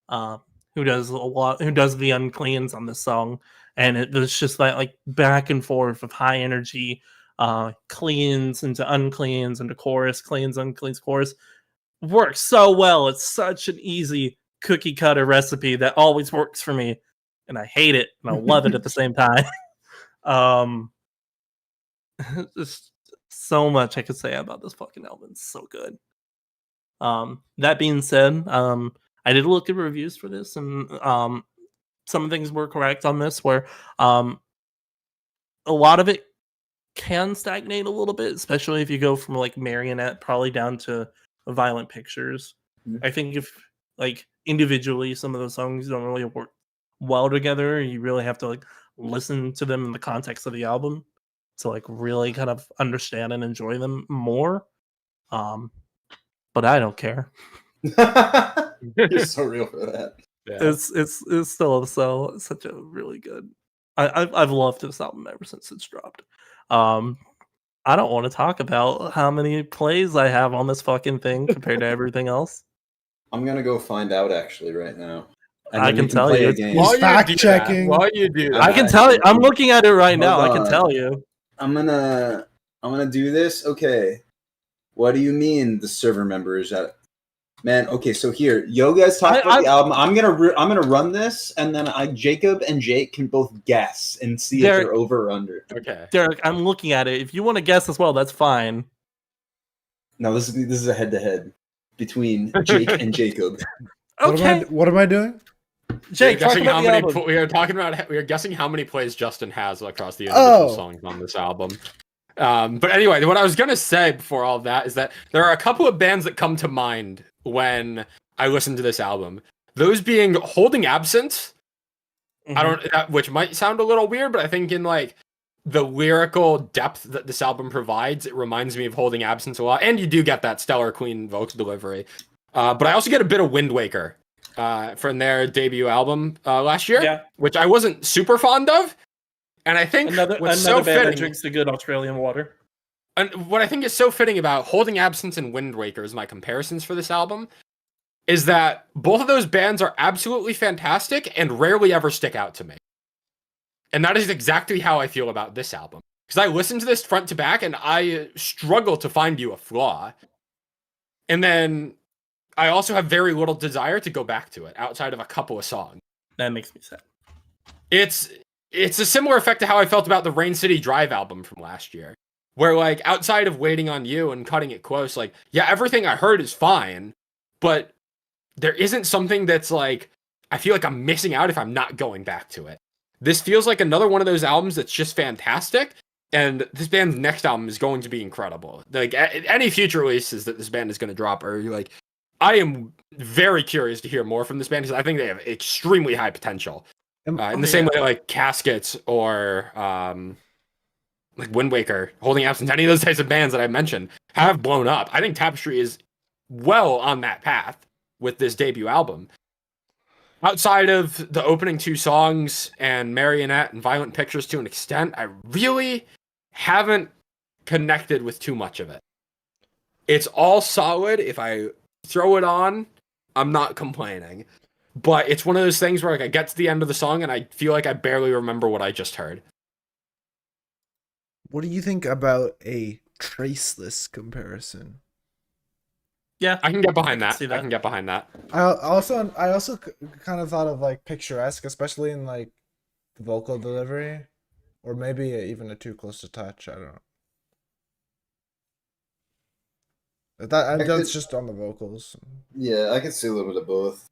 who does the uncleans on this song, and it's just like back and forth of high energy, cleans into uncleans into chorus, cleans uncleans chorus. Works so well. It's such an easy cookie cutter recipe that always works for me, and I hate it and I love it at the same time. Just so much I could say about this fucking album. It's so good. That being said, I did look at reviews for this, and some things were correct on this, where a lot of it can stagnate a little bit, especially if you go from like Marionette probably down to Violent Pictures. I think if like individually some of those songs don't really work well together, you really have to like listen to them in the context of the album to like really kind of understand and enjoy them more. But I don't care. You're so real for that. Yeah. It's still such a really good. I've loved this album ever since it's dropped. I don't want to talk about how many plays I have on this fucking thing compared to everything else. I'm gonna go find out actually right now. And I can tell you. He's fact checking. While you do that, I can tell you. I'm looking at it right now. I can tell you. I'm gonna do this. Okay. What do you mean the server members at? Man, okay, so here, you guys talk about the album. I'm gonna run this, and then Jacob and Jake can both guess and see if they're over or under. Okay, Derek, I'm looking at it. If you want to guess as well, that's fine. No, this is a head-to-head between Jake and Jacob. Okay, what am I doing? Jake, we are guessing how many plays Justin has across the individual songs on this album. But anyway, what I was gonna say before all of that is that there are a couple of bands that come to mind when I listen to this album. Those being Holding Absence. Which might sound a little weird, but I think in like the lyrical depth that this album provides, it reminds me of Holding Absence a lot. And you do get that stellar Queen vocal delivery. But I also get a bit of Wind Waker from their debut album last year, which I wasn't super fond of. And I think another band that drinks the good Australian water. And what I think is so fitting about Holding Absence and Wind Waker as my comparisons for this album is that both of those bands are absolutely fantastic and rarely ever stick out to me. And that is exactly how I feel about this album. Because I listened to this front to back and I struggle to find you a flaw. And then I also have very little desire to go back to it outside of a couple of songs. That makes me sad. It's a similar effect to how I felt about the Rain City Drive album from last year. Where like outside of Waiting on You and Cutting It Close, like, yeah, everything I heard is fine, but there isn't something that's like, I feel like I'm missing out if I'm not going back to it. This feels like another one of those albums that's just fantastic, and this band's next album is going to be incredible. Like, any future releases that this band is going to drop are like, I am very curious to hear more from this band because I think they have extremely high potential. In the same way like Caskets or like Wind Waker, Holding Absence, any of those types of bands that I mentioned have blown up. I think Tapestry is well on that path with this debut album. Outside of the opening two songs and Marionette and Violent Pictures to an extent, I really haven't connected with too much of it. It's all solid. If I throw it on, I'm not complaining. But it's one of those things where like I get to the end of the song and I feel like I barely remember what I just heard. What do you think about a Traceless comparison? Yeah, I can get behind that. I can get behind that. I also kind of thought of like Picturesque, especially in like the vocal delivery, or maybe even a Too Close to Touch. I don't know. That's just on the vocals. Yeah, I can see a little bit of both.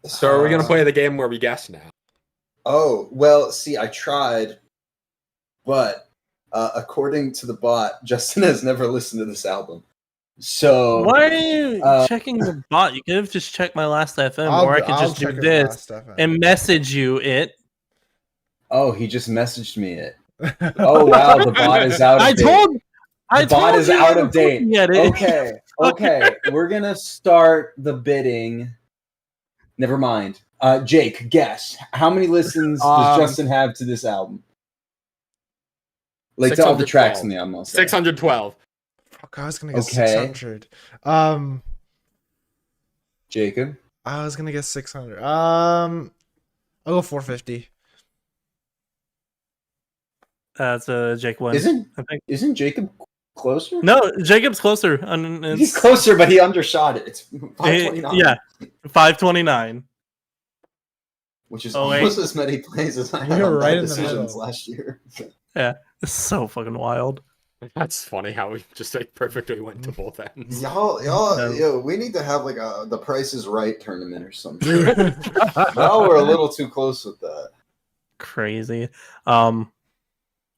So are we gonna play the game where we guess now? Oh well, see, I tried, but. According to the bot, Justin has never listened to this album. So why are you checking the bot? You could have just checked my Last FM, or I could just do this and message you it. Oh, he just messaged me it. Oh wow, the bot is out of date. The bot is out of date. Okay, we're gonna start the bidding. Never mind. Jake, guess how many listens does Justin have to this album? Like to all the tracks in the album. 612. Fuck, I was gonna guess 600. Jacob? I was gonna guess 600. I'll go 450. That's Jake one. Isn't Jacob closer? No, Jacob's closer. He's closer, but he undershot it. It's 529. Yeah, 529. Which is almost as many plays as I had on Bad Decisions last year. Yeah, it's so fucking wild. That's funny how we just like perfectly went to both ends. Yo, we need to have like the Price is Right tournament or something. Now we're a little too close with that. Crazy. One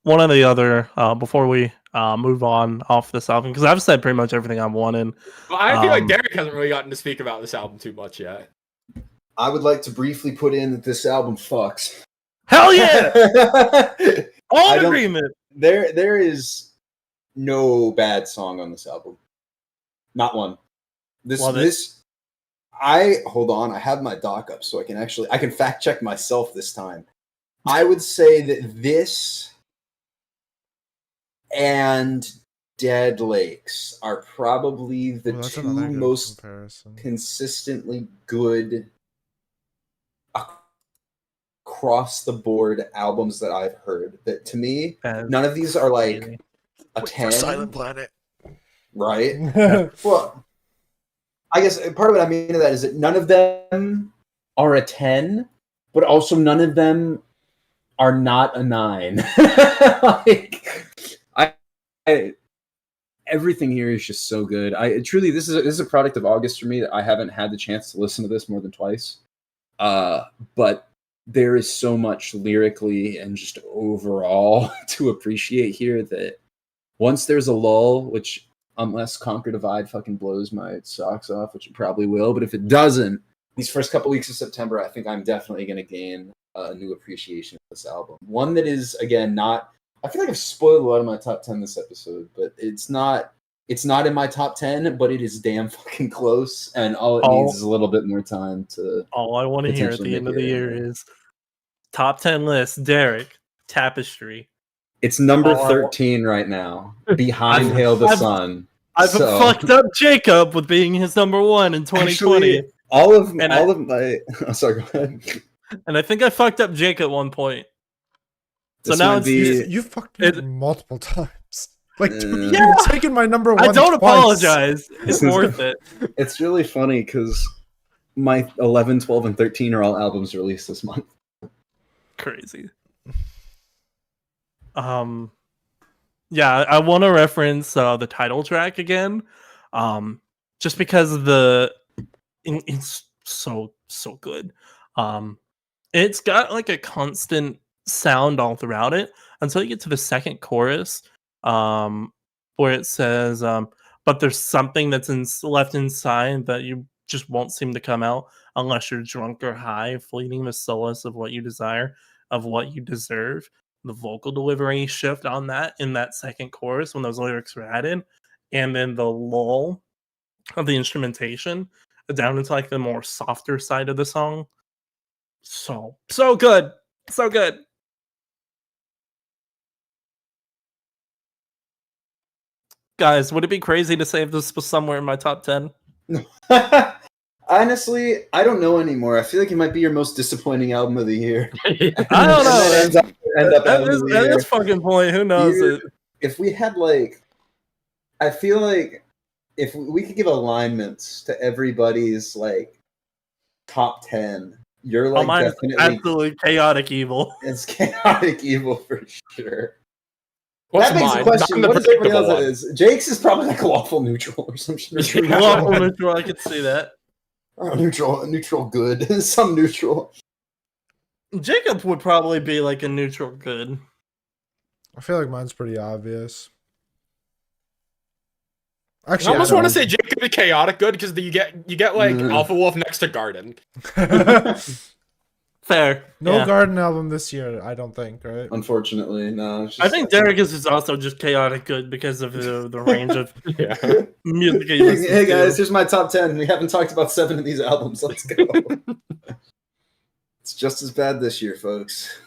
of the other before we move on off this album, because I've said pretty much everything I'm wanting. Well, I feel like Derek hasn't really gotten to speak about this album too much yet. I would like to briefly put in that this album fucks. Hell yeah! All in agreement. There is no bad song on this album. Not one. Hold on, I have my doc up so I can fact check myself this time. I would say that this and Dead Lakes are probably the two most consistently good across the board albums that I've heard. That to me, none of these are like a 10. Silent Planet, right? Well, I guess part of what I mean to that is that none of them are a 10, but also none of them are not a 9. Everything here is just so good. This is a product of August for me that I haven't had the chance to listen to this more than twice. But there is so much lyrically and just overall to appreciate here that once there's a lull, which unless Conquer Divide fucking blows my socks off, which it probably will, but if it doesn't, these first couple weeks of September, I think I'm definitely going to gain a new appreciation of this album. One that is, again, not... I feel like I've spoiled a lot of my top 10 this episode, but it's not in my top 10, but it is damn fucking close, and all it needs is a little bit more time to... All I want to hear at the end of the year is top 10 list, Derek, Tapestry. It's number 13 right now, behind Hail the Sun. I've fucked up Jacob with being his number one in 2020. Actually, all of my... Oh, sorry, go ahead. And I think I fucked up Jake at one point. So This now might it's... You fucked me multiple times. Like, dude, Yeah. you've taken my number one I don't twice. apologize. It's worth it. It's really funny because my 11, 12, and 13 are all albums released this month. Crazy. Yeah, I want to reference the title track again, just because it's so good. It's got like a constant sound all throughout it until you get to the second chorus, where it says, "But there's something that's left inside that you just won't seem to come out unless you're drunk or high, fleeting the solace of what you desire, of what you deserve." The vocal delivery shift on that in that second chorus when those lyrics were added, and then the lull of the instrumentation down into like the more softer side of the song. So good. So good. Guys, would it be crazy to say if this was somewhere in my top 10? Honestly, I don't know anymore. I feel like it might be your most disappointing album of the year. I don't know. At this fucking point, who knows? If we had I feel like if we could give alignments to everybody's top 10, you're definitely absolutely chaotic evil. It's chaotic evil for sure. What's that begs mine? the question: what is everybody else's? Jake's is probably lawful neutral or some shit. Lawful neutral, I could see that. Or neutral good, some neutral. Jacob would probably be like a neutral good. I feel like mine's pretty obvious. Actually, I almost want to say Jake could be chaotic good because you get Alpha Wolf next to Garden. Fair. No Garden album this year, I don't think, right? Unfortunately, no. I think Derek is also just chaotic good because of the range of music. Hey guys, here's my top 10. We haven't talked about 7 of these albums. Let's go. It's just as bad this year, folks.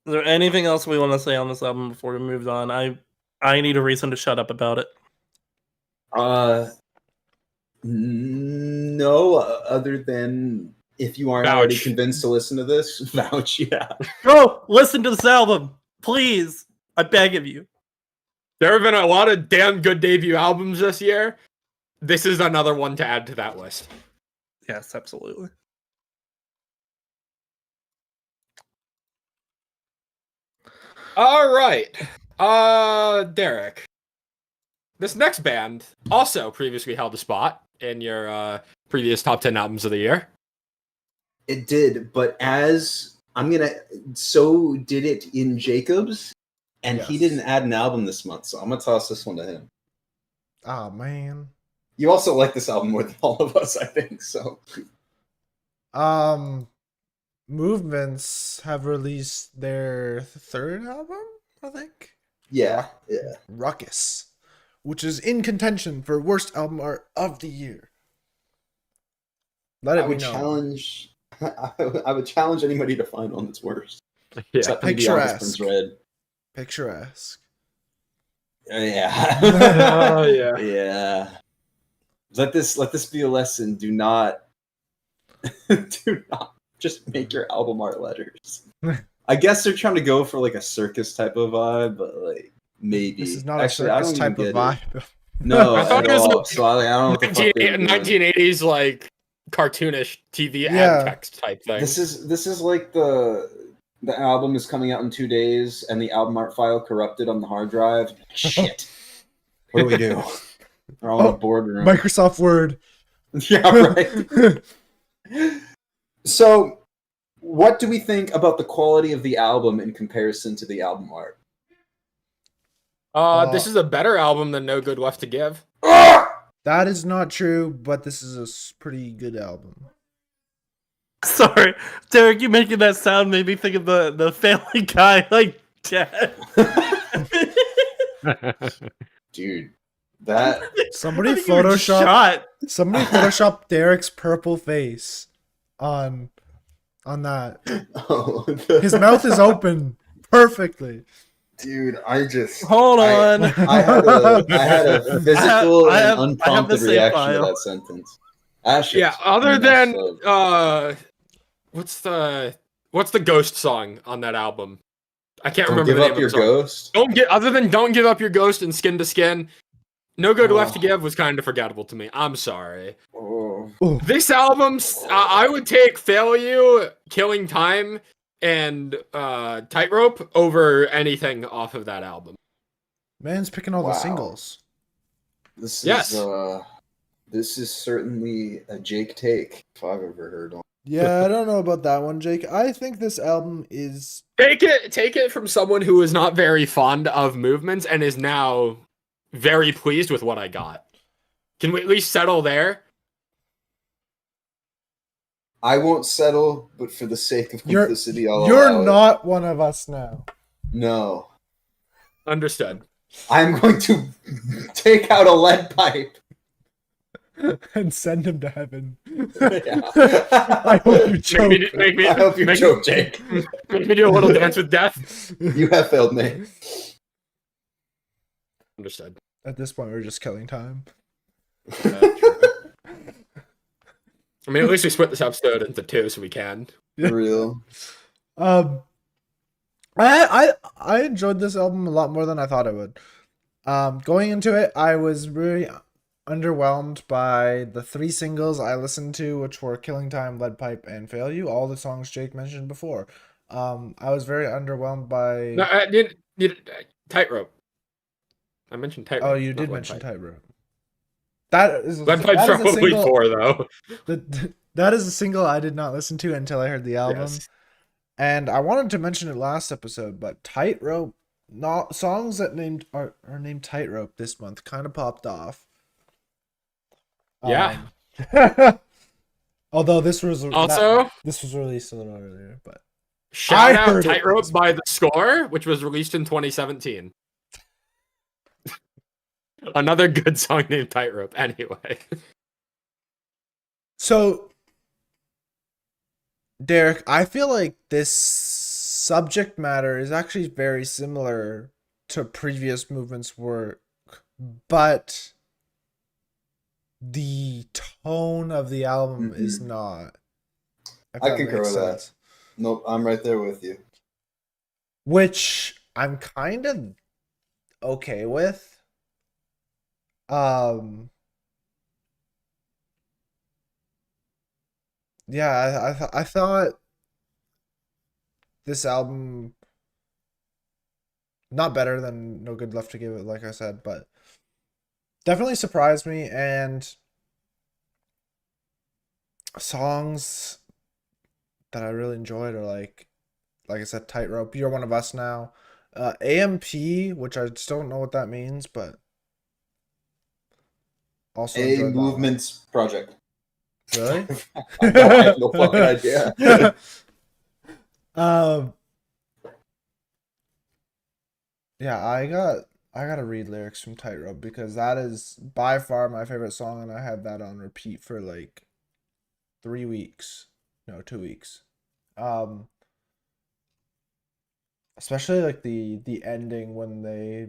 Is there anything else we want to say on this album before we move on? I need a reason to shut up about it. No, other than if you aren't already convinced to listen to this, vouch, yeah. Bro, listen to this album, please. I beg of you. There have been a lot of damn good debut albums this year. This is another one to add to that list. Yes, absolutely. All right. Derek. This next band also previously held a spot in your previous top 10 albums of the year. It did, but so did it in Jacob's, and he didn't add an album this month, so I'm gonna toss this one to him. Oh man. You also like this album more than all of us, I think, so. Movements have released their 3rd album, I think. Yeah. Ruckus, which is in contention for worst album art of the year. I would challenge anybody to find one that's worse. Yeah. Picturesque. Picturesque. Yeah. Oh yeah. Yeah. Let this be a lesson. Do not just make your album art letters. I guess they're trying to go for a circus type of vibe, but maybe this is not a circus type of vibe. No, I thought it was I don't know 1980s cartoonish TV ad text type thing. This is like the album is coming out in 2 days, and the album art file corrupted on the hard drive. Shit. What do we do? We're all in a boardroom. Microsoft Word. Yeah, right. So, What do we think about the quality of the album in comparison to the album art? This is a better album than No Good Left to Give. That is not true, but this is a pretty good album. Sorry, Derek, you making that sound made me think of the Family Guy like dead. Dude, that Somebody think you were just shot. photoshopped Derek's purple face on that. oh, His mouth is open perfectly. Dude, I just Hold on. I had a physical I have and the unprompted same reaction file. to that sentence. Ashes. Yeah, other than so- what's the Ghost song on that album? I can't Don't remember give the name up of your the song. ghost. Don't give up your ghost and Skin to Skin. No Good Left to Oh. Give was kind of forgettable to me. I'm sorry. Oh. This album, I would take Fail You, Killing Time, and Tightrope over anything off of that album. Man's picking all the Wow. singles. This Yes. this is certainly a Jake take if I've ever heard one. Yeah, I don't know about that one, Jake. I think this album is Take it from someone who is not very fond of movements and is now very pleased with what I got. Can we at least settle there? I won't settle, but for the sake of You're- simplicity, I'll you're allow it. not one of us now. No. Understood. I'm going to take out a lead pipe. And send him to heaven. Yeah. I hope you choke. I hope you choke, Jake. Make me do a little dance with death. You have failed me. Understood. At this point, we're just killing time. I mean, at least we split this episode into two, so we can. For real. I enjoyed this album a lot more than I thought I would. Going into it, I was really underwhelmed by the 3 singles I listened to, which were Killing Time, Lead Pipe, and Fail You, all the songs Jake mentioned before. I was very underwhelmed by... No, I did Tightrope. I mentioned Tightrope. Oh, you not did Lead mention Pipe. Tightrope. That is Lead Pipe's that is a probably single, 4, though. that is a single I did not listen to until I heard the album. Yes. And I wanted to mention it last episode, but Tightrope, not songs that are named Tightrope this month kind of popped off. Yeah. Although this was Also, this was released a little earlier, but shout I out heard it. Tightrope by The Score, which was released in 2017. Another good song named Tightrope, anyway. So, Derek, I feel like this subject matter is actually very similar to previous movements' work, but the tone of the album is not. If I that concur makes with that. sense. Nope, I'm right there with you. Which I'm kind of okay with. Yeah, I thought this album not better than No Good Left to Give It, like I said, but definitely surprised me. And songs that I really enjoyed are like I said, Tightrope, You're One of Us Now, AMP, which I still don't know what that means, but also A enjoyed that one. Movements project. Really? I have no fucking idea. Yeah, I gotta read lyrics from Tightrope because that is by far my favorite song, and I had that on repeat for like 3 weeks. No, 2 weeks. Especially like the ending when they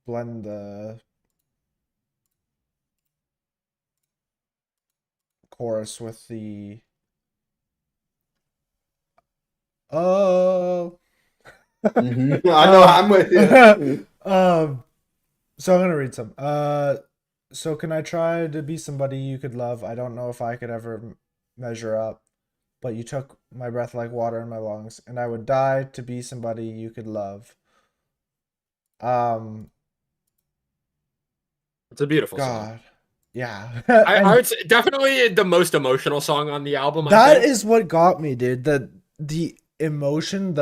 blend the chorus with the oh. I know, I'm with you. So I'm gonna read some. So can I try to be somebody you could love? I don't know if I could ever measure up, but you took my breath like water in my lungs, and I would die to be somebody you could love. It's a beautiful song. God, yeah. I would say definitely the most emotional song on the album. I That think. is what got me, dude. the emotion,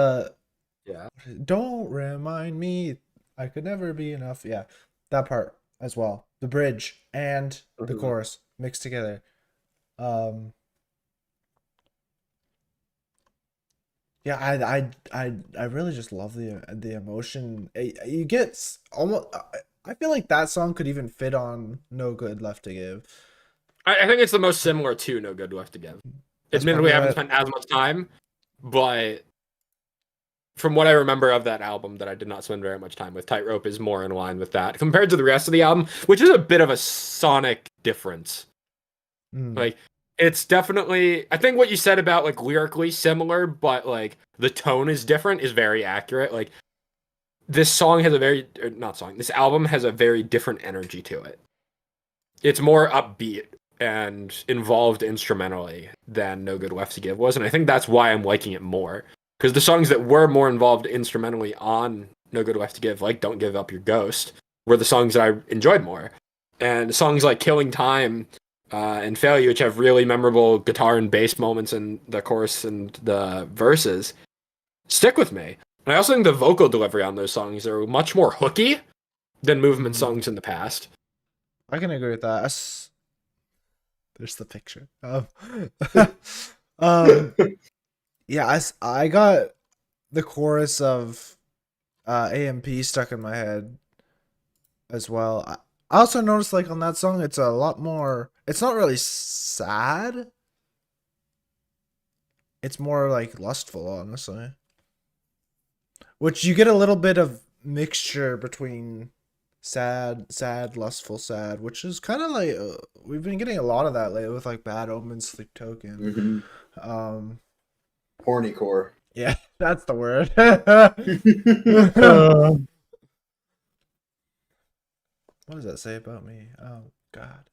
Yeah. don't remind me I could never be enough. Yeah, that part as well. The bridge and the chorus mixed together. Yeah, I really just love the emotion. You get almost. I feel like that song could even fit on "No Good Left to Give." I think it's the most similar to No Good Left to Give. That's Admittedly, I haven't probably spent as much time, but from what I remember of that album that I did not spend very much time with, Tightrope is more in line with that compared to the rest of the album, which is a bit of a sonic difference. Like, it's definitely, I think what you said about like lyrically similar, but like the tone is different is very accurate. Like, this song has a very, not song, this album has a very different energy to it. It's more upbeat and involved instrumentally than No Good Left to Give was, and I think that's why I'm liking it more. Because the songs that were more involved instrumentally on No Good Left to Give, like Don't Give Up Your Ghost, were the songs that I enjoyed more. And songs like Killing Time and Failure, which have really memorable guitar and bass moments in the chorus and the verses, stick with me. And I also think the vocal delivery on those songs are much more hooky than movement songs in the past. I can agree with that. There's the picture. Yeah, I got the chorus of AMP stuck in my head as well. I also noticed like on that song, it's a lot more. It's not really sad. It's more like lustful, honestly. Which you get a little bit of mixture between sad, lustful, sad, which is kind of like we've been getting a lot of that lately with like Bad Omens, Sleep Token. Horny core. Yeah, that's the word. What does that say about me? Oh God.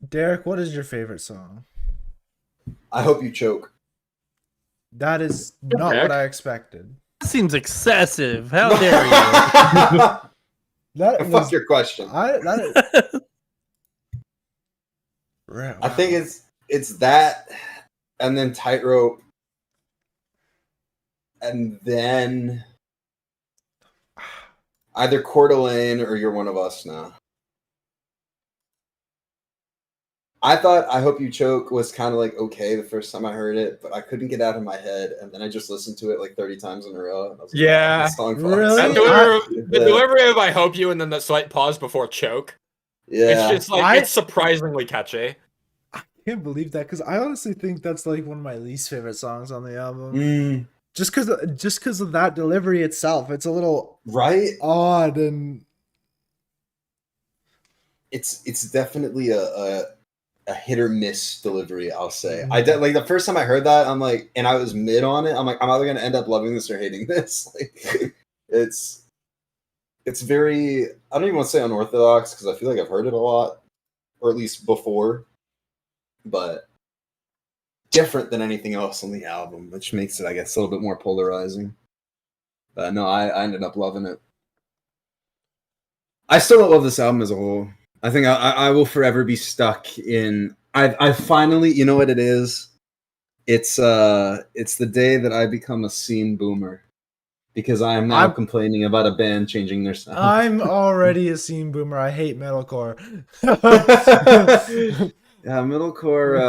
Derek, what is your favorite song? I Hope You Choke. That is not what I expected. That seems excessive. How dare you? Fuck your question. I think it's that, and then Tightrope, and then either Coeur d'Alene or You're One of Us Now. I thought I Hope You Choke was kind of like okay the first time I heard it, but I couldn't get out of my head, and then I just listened to it like 30 times in a row. And I was like, yeah, this song really? The delivery of I Hope You and then the slight pause before choke. Yeah. It's just like, it's surprisingly catchy. I can't believe that because I honestly think that's like one of my least favorite songs on the album. Just because of that delivery itself, it's a little odd, and it's definitely a hit or miss delivery, I'll say. I did like the first time I heard that, I'm like, and I was mid on it. I'm like, I'm either gonna end up loving this or hating this. Like, it's very, I don't even want to say unorthodox because I feel like I've heard it a lot, or at least before, but different than anything else on the album, which makes it, I guess, a little bit more polarizing. But no, I ended up loving it. I still don't love this album as a whole. I think I will forever be stuck in. I finally, you know what it is? It's the day that I become a scene boomer, because I am now complaining about a band changing their sound. I'm already a scene boomer. I hate metalcore. Yeah, metalcore.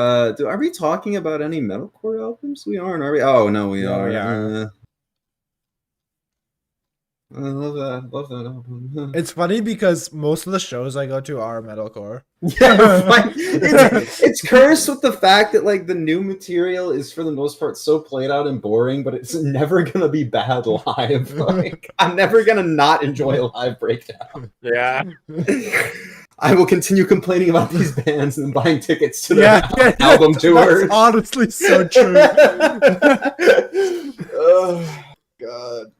Are we talking about any metalcore albums? We aren't, are we? Oh no, we are. We are. I love that album. It's funny because most of the shows I go to are metalcore. Yeah, it's cursed with the fact that like the new material is for the most part so played out and boring, but it's never gonna be bad live. Like, I'm never gonna not enjoy a live breakdown. Yeah. I will continue complaining about these bands and buying tickets to their album tours. That's honestly so true. Oh God.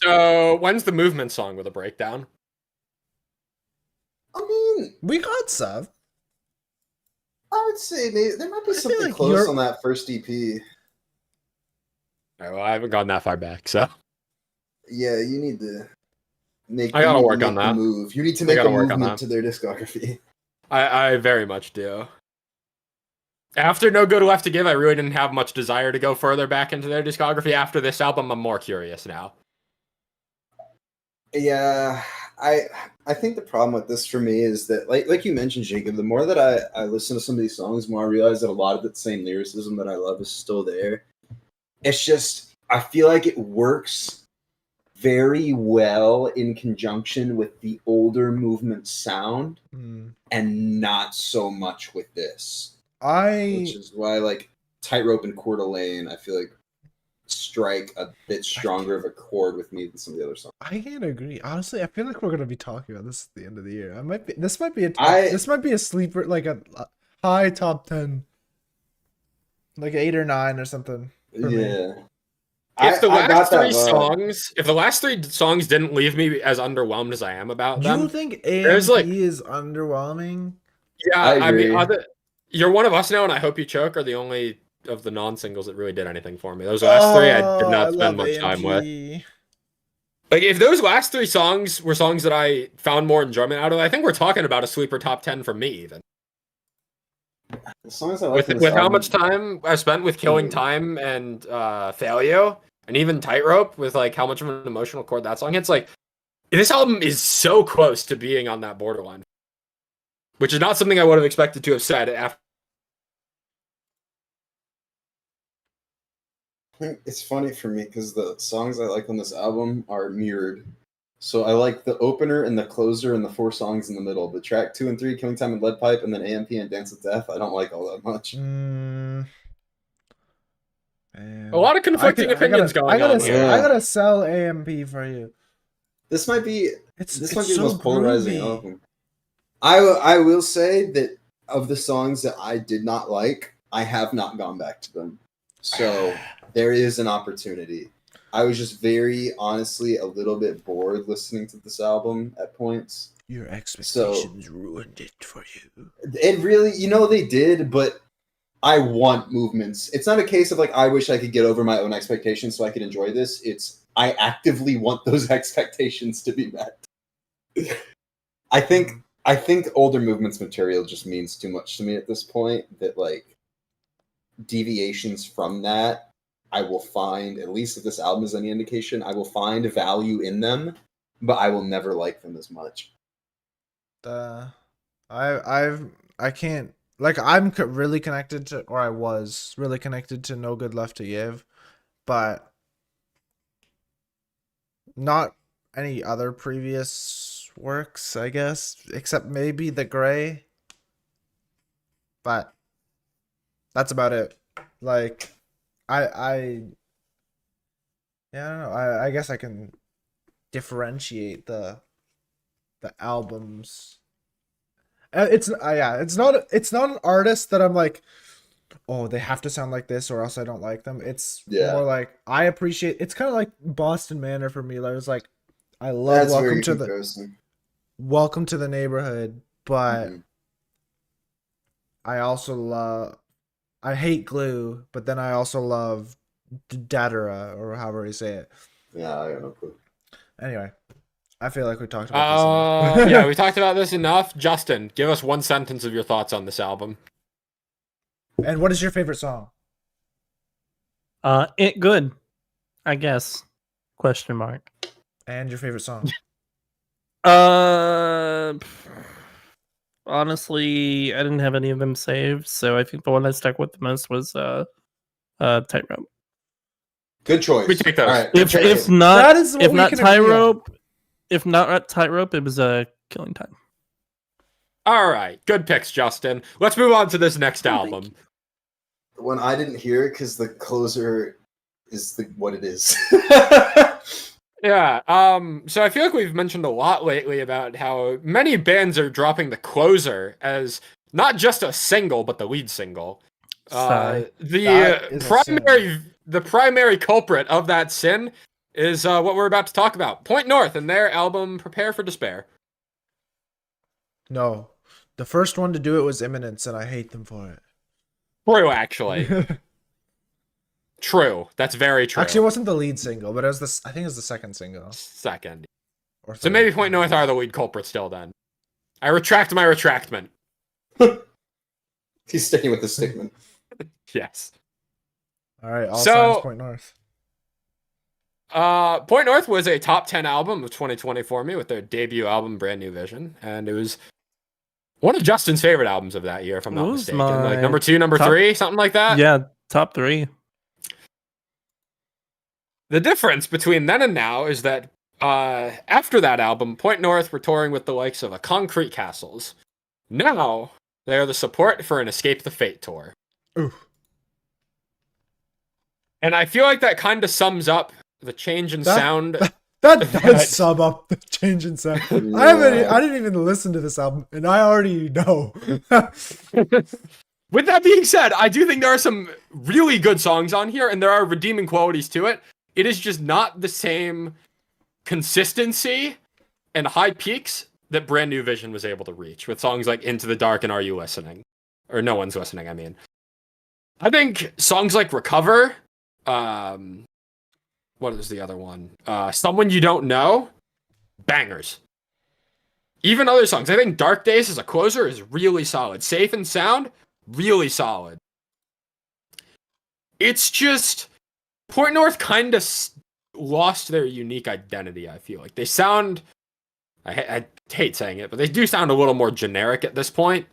So when's the movement song with a breakdown? I mean, we got some. I would say maybe there might be something like close on that first EP. All right, well, I haven't gone that far back, so yeah, you need to make. I gotta work on that move. You need to make a movement to their discography. I very much do. After No Good Left to Give, I really didn't have much desire to go further back into their discography. After this album, I'm more curious now. Yeah, I think the problem with this for me is that, like you mentioned, Jacob, the more that I listen to some of these songs, the more I realize that a lot of the same lyricism that I love is still there. It's just, I feel like it works very well in conjunction with the older movement sound, and not so much with this. Which is why, like, Tightrope and Coeur d'Alene, I feel like strike a bit stronger of a chord with me than some of the other songs. I can't agree. Honestly, I feel like we're gonna be talking about this at the end of the year. This might be a sleeper, like a high top 10, like 8 or 9 or something. Yeah. If the last three songs didn't leave me as underwhelmed as I am about them, you think AMP is underwhelming? Yeah, I mean, You're One of Us Now and I Hope You Choke are the only of the non-singles that really did anything for me. Those last three I did not spend much time with. Like, if those last 3 songs were songs that I found more enjoyment out of, I think we're talking about a sleeper top 10 for me, even. The songs I like with how much time I spent with Killing Time and Failure, and even Tightrope, with like how much of an emotional chord that song hits, like, this album is so close to being on that borderline. Which is not something I would have expected to have said after. It's funny for me because the songs I like on this album are mirrored. So I like the opener and the closer and the 4 songs in the middle. But track 2 and 3, Killing Time and Lead Pipe, and then AMP and Dance of Death, I don't like all that much. A lot of conflicting opinions going on here. I gotta sell AMP for you. This might be the most polarizing album. I will say that of the songs that I did not like, I have not gone back to them. So there is an opportunity. I was just very honestly a little bit bored listening to this album at points. Your expectations ruined it for you. It really, they did, but I want movements. It's not a case of like, I wish I could get over my own expectations so I could enjoy this. It's, I actively want those expectations to be met. I think older movements material just means too much to me at this point, that like deviations from that, I will find, at least if this album is any indication, I will find value in them, but I will never like them as much. I can't, like, I'm really connected to, or I was really connected to No Good Left to Give, but not any other previous works, I guess, except maybe The Gray. But that's about it. Like, I don't know. I guess I can differentiate the albums. It's not an artist that I'm like, oh, they have to sound like this or else I don't like them. It's more like, I appreciate, it's kind of like Boston Manor for me. I was like, I love Welcome to the Neighborhood, but I also I hate Glue, but then I also love Datara, or however you say it. Yeah, I got no clue. Anyway, I feel like we talked about this enough. Yeah, we talked about this enough. Justin, give us one sentence of your thoughts on this album. And what is your favorite song? It good, I guess. Question mark. And your favorite song? Honestly, I didn't have any of them saved, so I think the one I stuck with the most was Tightrope. Good choice. We take those. Right. If not Tightrope, it was Killing Time. All right, good picks, Justin. Let's move on to this next album. When I didn't hear it because the closer is what it is. Yeah, so I feel like we've mentioned a lot lately about how many bands are dropping the closer as not just a single, but the lead single. The primary culprit of that sin is what we're about to talk about. Point North and their album Prepare for Despair. No. The first one to do it was Imminence, and I hate them for it. True, actually. True. That's very true. Actually, it wasn't the lead single, but it was I think it was the second single. Second. Or so maybe Point North are the lead culprit still then. I retract my retractment. He's sticking with the stickman. Yes. All right, all So- signs point north. Point North was a top 10 album of 2020 for me with their debut album, Brand New Vision. And it was one of Justin's favorite albums of that year, if I'm not was mistaken. Like my number 2, number top- 3, something like that. Yeah, top 3. The difference between then and now is that after that album, Point North were touring with the likes of a Concrete Castles. Now, they are the support for an Escape the Fate tour. Ooh. And I feel like that kind of sums up the change in sound. That does sum up the change in sound. I didn't even listen to this album, and I already know. With that being said, I do think there are some really good songs on here, and there are redeeming qualities to it. It is just not the same consistency and high peaks that Brand New Vision was able to reach with songs like Into the Dark and Are You Listening? Or No One's Listening, I mean. I think songs like Recover, what is the other one? Someone You Don't Know, bangers. Even other songs. I think Dark Days as a closer is really solid. Safe and Sound, really solid. It's just Point North kind of lost their unique identity, I feel like. They sound, I hate saying it, but they do sound a little more generic at this point.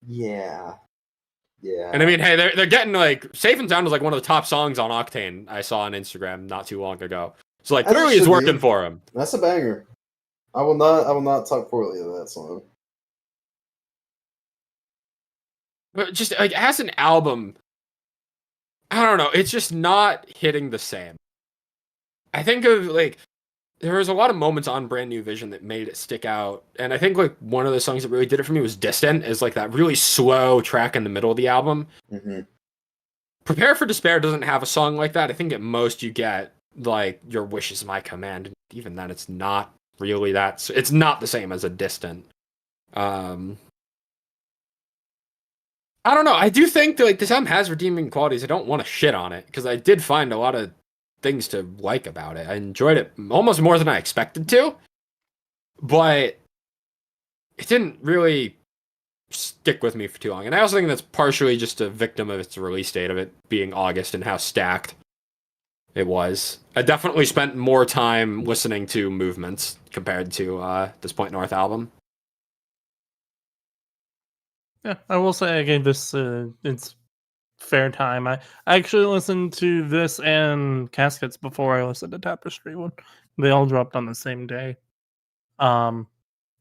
Yeah. Yeah. And I mean, hey, they're getting like Safe and Sound was like one of the top songs on Octane I saw on Instagram not too long ago. So like clearly it's working for him. That's a banger. I will not talk poorly of that song. But just like as an album, I don't know, it's just not hitting the same. I think of like there was a lot of moments on Brand New Vision that made it stick out, and I think like one of the songs that really did it for me was Distant, is like that really slow track in the middle of the album. Mm-hmm. Prepare for Despair doesn't have a song like that. I think at most you get like Your Wish Is My Command. Even then, it's not really that. It's not the same as a Distant. I don't know. I do think that like this album has redeeming qualities. I don't want to shit on it because I did find a lot of things to like about it. I enjoyed it almost more than I expected to, but it didn't really stick with me for too long. And I also think that's partially just a victim of its release date, of it being August and how stacked it was. I definitely spent more time listening to Movements compared to this Point North album. Yeah, I will say I gave this its fair time. I actually listened to this and Caskets before I listened to Tapestry one. They all dropped on the same day. And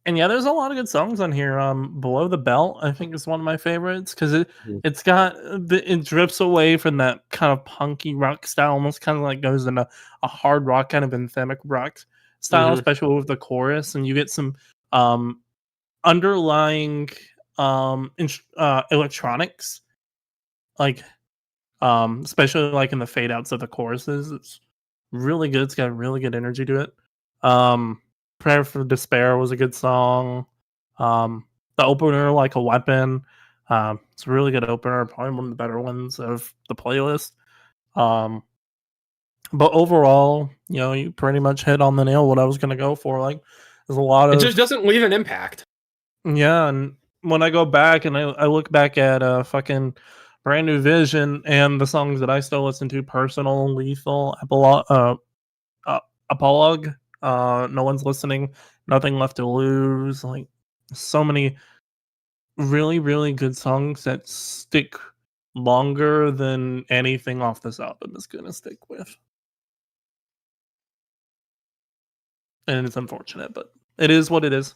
yeah, there's a lot of good songs on here. Below the Belt, I think, is one of my favorites because it's got it drifts away from that kind of punky rock style, almost kind of like goes into a hard rock, kind of anthemic rock style, especially with the chorus, and you get some underlying electronics, like especially like in the fade outs of the choruses. It's really good. It's got really good energy to it. Prayer for Despair was a good song. The opener, Like a Weapon, it's a really good opener, probably one of the better ones of the playlist. But overall, you know, you pretty much hit on the nail what I was going to go for. Like, there's a lot of... It just doesn't leave an impact. Yeah, and when I go back and I look back at fucking Brand New Vision and the songs that I still listen to, Personal, Lethal, Apologue, No One's Listening, Nothing Left to Lose, like so many really, really good songs that stick longer than anything off this album is going to stick with. And it's unfortunate, but it is what it is.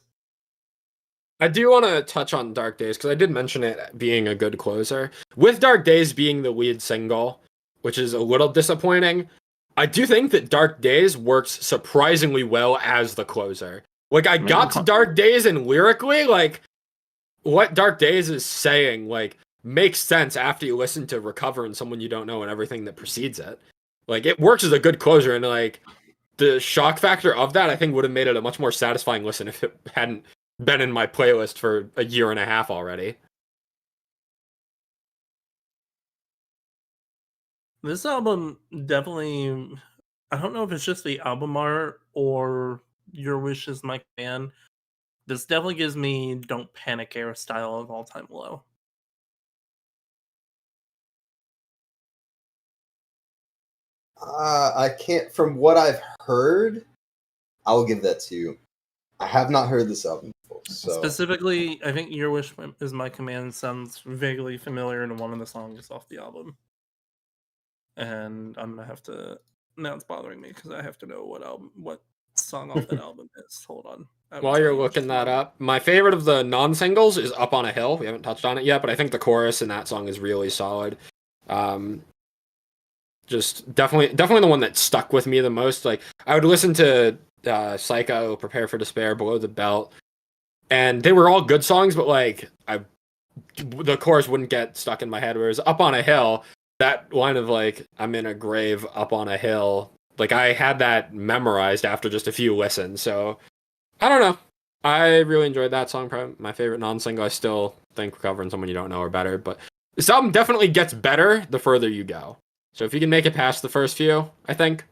I do want to touch on Dark Days because I did mention it being a good closer. With Dark Days being the lead single, which is a little disappointing, I do think that Dark Days works surprisingly well as the closer. Like, I got to Dark Days and lyrically, like, what Dark Days is saying, like, makes sense after you listen to Recover and Someone You Don't Know and everything that precedes it. Like, it works as a good closer, and, like, the shock factor of that, I think, would have made it a much more satisfying listen if it hadn't been in my playlist for a year and a half already. This album definitely, I don't know if it's just the album art or Your Wish Is My Command, this definitely gives me Don't Panic era style of All Time Low. I can't. From what I've heard, I'll give that to you. I have not heard this album before. So. Specifically, I think Your Wish Is My Command sounds vaguely familiar to one of the songs off the album. And I'm gonna have to. Now it's bothering me because I have to know what song off that album is. Hold on. While you're looking that up, my favorite of the non-singles is Up on a Hill. We haven't touched on it yet, but I think the chorus in that song is really solid. Just definitely the one that stuck with me the most. Like, I would listen to Psycho, Prepare for Despair, Below the Belt, and they were all good songs, but like the chorus wouldn't get stuck in my head. Whereas Up on a Hill, that line of like, I'm in a grave up on a hill, like I had that memorized after just a few listens. So I don't know. I really enjoyed that song. Probably my favorite non-single. I still think Recovering Someone You Don't Know are better, but this album definitely gets better the further you go. So if you can make it past the first few, I think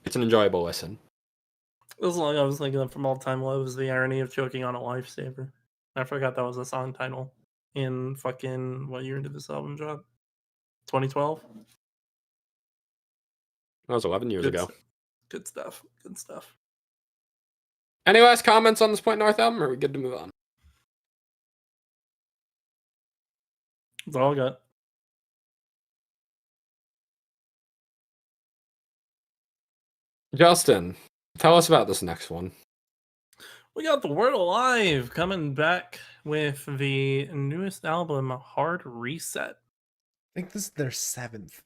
it's an enjoyable listen. This song I was thinking of from All Time Low is The Irony of Choking on a Lifesaver. I forgot that was a song title in fucking, what year did this album drop? 2012? That was 11 years ago. Good stuff. Good stuff. Any last comments on this Point North album, or are we good to move on? That's all I got. Justin, tell us about this next one. We got The Word Alive coming back with the newest album, Hard Reset. I think this is their 7th.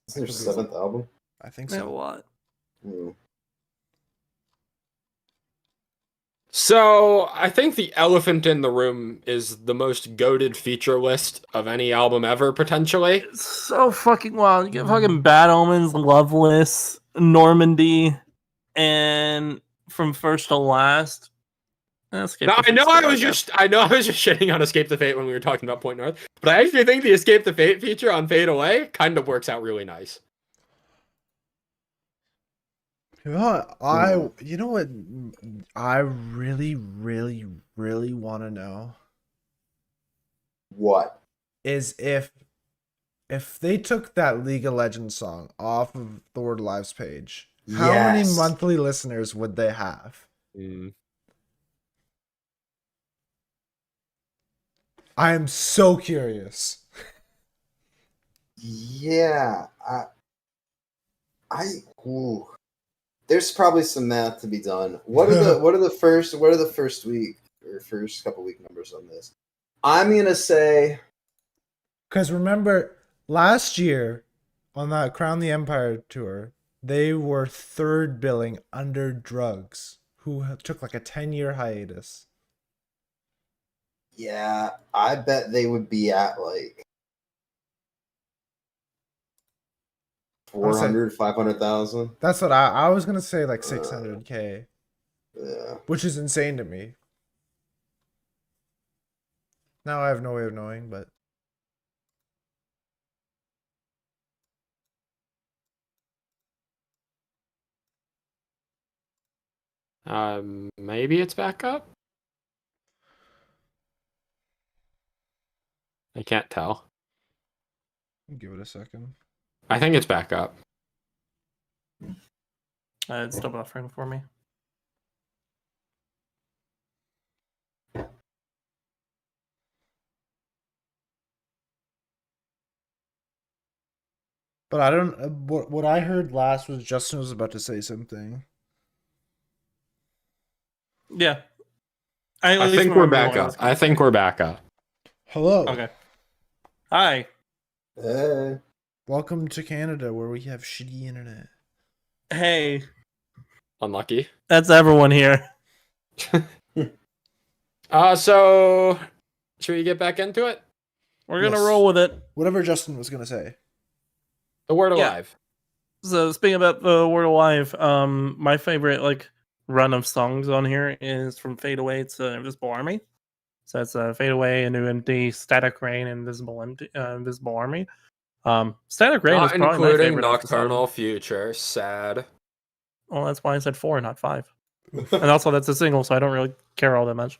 Is their 7th album? I think They so. have a lot. So, I think the elephant in the room is the most goated feature list of any album ever, potentially. It's so fucking wild. You get fucking Bad Omens, Loveless, Normandy, and From First to Last. I know I was just shitting on Escape the Fate when we were talking about Point North, but I actually think the Escape the Fate feature on Fade Away kind of works out really nice. You know what I really, really, really want to know? What? Is if they took that League of Legends song off of the Word Lives page, how many monthly listeners would they have? I am so curious. Yeah, there's probably some math to be done. What are the first week or first couple week numbers on this? I'm gonna say, because remember last year on that Crown the Empire tour, they were 3rd billing under Drugs, who took like a 10-year hiatus. Yeah, I bet they would be at like 400, 500,000. That's what I was gonna say, like 600K. Yeah, which is insane to me. Now I have no way of knowing, but maybe it's back up. I can't tell. give it a second. I think it's back up. It's still buffering for me. But I don't. What I heard last was Justin was about to say something. Yeah. I think we're back up. I think we're back up. Hello. Okay. Hi. Hey. Welcome to Canada, where we have shitty internet. Hey. Unlucky. That's everyone here. So should we get back into it? We're gonna roll with it. Whatever Justin was gonna say. The Word Alive. So speaking about the Word Alive, my favorite like run of songs on here is from Fade Away to Invisible Army. So it's Fade Away, A New Empty, Static Rain, and Invisible Army. Static Rain is probably my favorite. Nocturnal Future. Sad. Well, that's why I said 4, not 5. And also that's a single, so I don't really care all that much.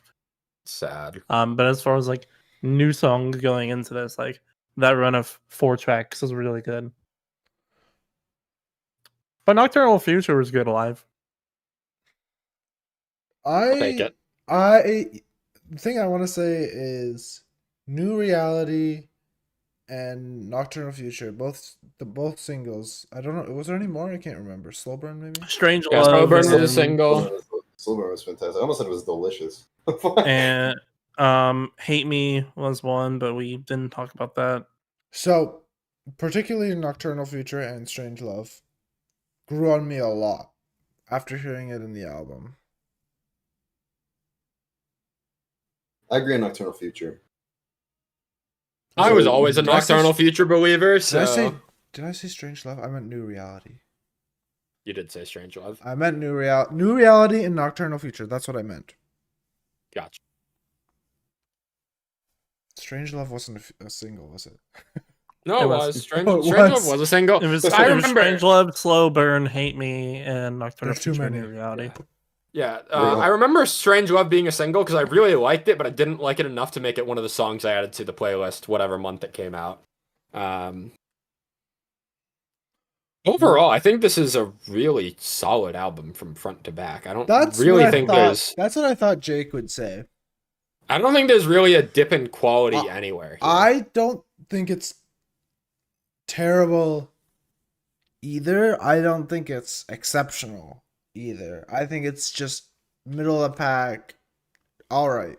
Sad. But as far as like new songs going into this, like that run of 4 tracks is really good. But Nocturnal Future was good live. I'll take it. The thing I want to say is New Reality and Nocturnal Future, both singles. I don't know. Was there any more? I can't remember. Slow Burn, maybe. Strange Yeah, Love. Slow Burn was a and- single. Silver was fantastic. I almost said it was delicious. And Hate Me was one, but we didn't talk about that. So, particularly Nocturnal Future and Strange Love grew on me a lot after hearing it in the album. I agree on Nocturnal Future. I was always a Did I say- Nocturnal Future believer, so... Did I say Strange Love? I meant New Reality. You did say Strange Love. I meant New Reality and Nocturnal Future. That's what I meant. Gotcha. Strange Love wasn't a single, was it? No, It it was. was. Strange, Oh, it Strange was. Love was a single. It was, I it was remember. Strange Love, Slow Burn, Hate Me, and Nocturnal There's too Future many. New Reality. Yeah, Yeah. I remember Strange Love being a single because I really liked it, but I didn't like it enough to make it one of the songs I added to the playlist, whatever month it came out. Overall, I think this is a really solid album from front to back. I don't really think there's. That's what I thought Jake would say. I don't think there's really a dip in quality anywhere. Here. I don't think it's terrible either. I don't think it's exceptional either. I think it's just middle of the pack. All right.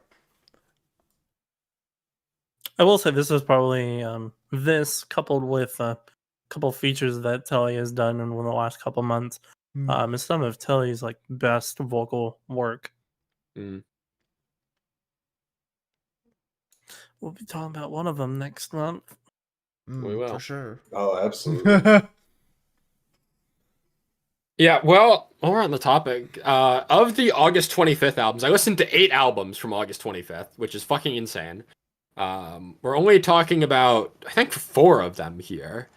I will say this is probably this coupled with a couple features that Telly has done in the last couple months. Is some of Telly's like best vocal work. Mm. We'll be talking about one of them next month. We will. For sure. Oh, absolutely. Yeah, well, while we're on the topic, of the August 25th albums, I listened to 8 albums from August 25th, which is fucking insane. We're only talking about, I think, 4 of them here.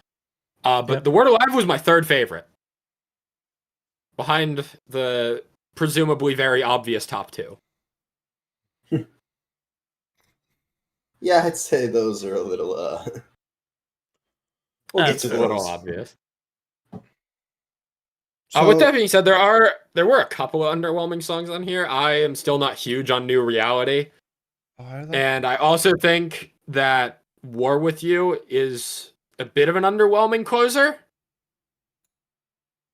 But Yep. The Word Alive was my 3rd favorite. Behind the presumably very obvious top 2. Yeah, I'd say those are a little. We'll get That's to It's a little those. obvious. So, With that being said, there were a couple of underwhelming songs on here. I am still not huge on New Reality. And I also think that War With You is a bit of an underwhelming closer.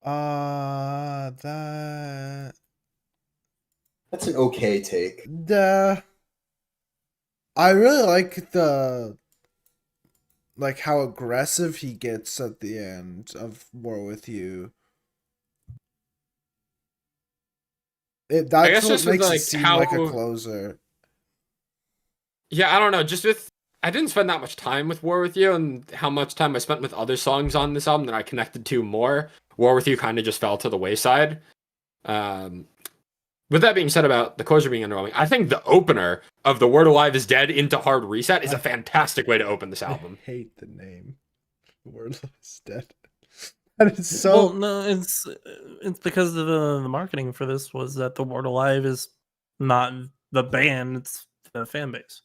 That's an okay take. I really like how aggressive he gets at the end of War With You. That's guess what just with, makes it like, seem how- like a closer. Yeah, I don't know. I didn't spend that much time with War With You, and how much time I spent with other songs on this album that I connected to more. War With You kind of just fell to the wayside. With that being said about the closer being underwhelming, I think the opener of The Word Alive Is Dead into Hard Reset is a fantastic way to open this album. I hate the name. The Word Is Dead. That is so. Well, no, it's because of the marketing for this was that The Word Alive is not the band, it's the fan base.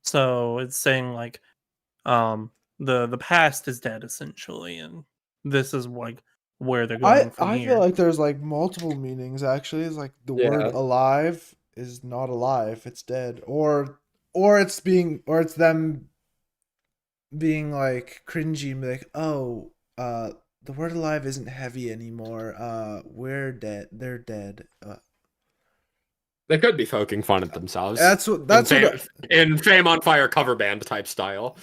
So it's saying like the past is dead essentially, and this is like where they're going from I here. feel like there's like multiple meanings actually. It's like the Yeah. word alive is not alive, it's dead. Or it's them being like cringy and be like, oh, the word alive isn't heavy anymore. We're dead. They're dead. They could be poking fun at themselves. In Fame on Fire cover band type style.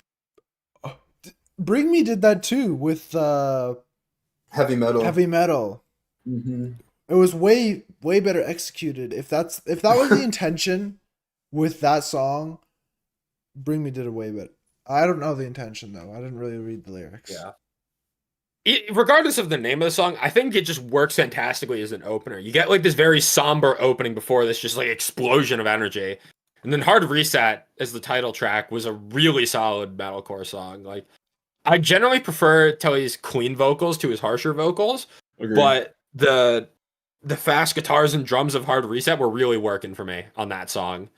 Bring Me did that too with Heavy metal. heavy metal. Mm-hmm. It was way better executed. If that was the intention with that song, Bring Me did it way better. I don't know the intention though. I didn't really read the lyrics. Yeah. Regardless of the name of the song, I think it just works fantastically as an opener. You get like this very somber opening before this just like explosion of energy. And then Hard Reset as the title track was a really solid metalcore song. Like, I generally prefer Telly's clean vocals to his harsher vocals, Agreed. but the the fast guitars and drums of Hard Reset were really working for me on that song.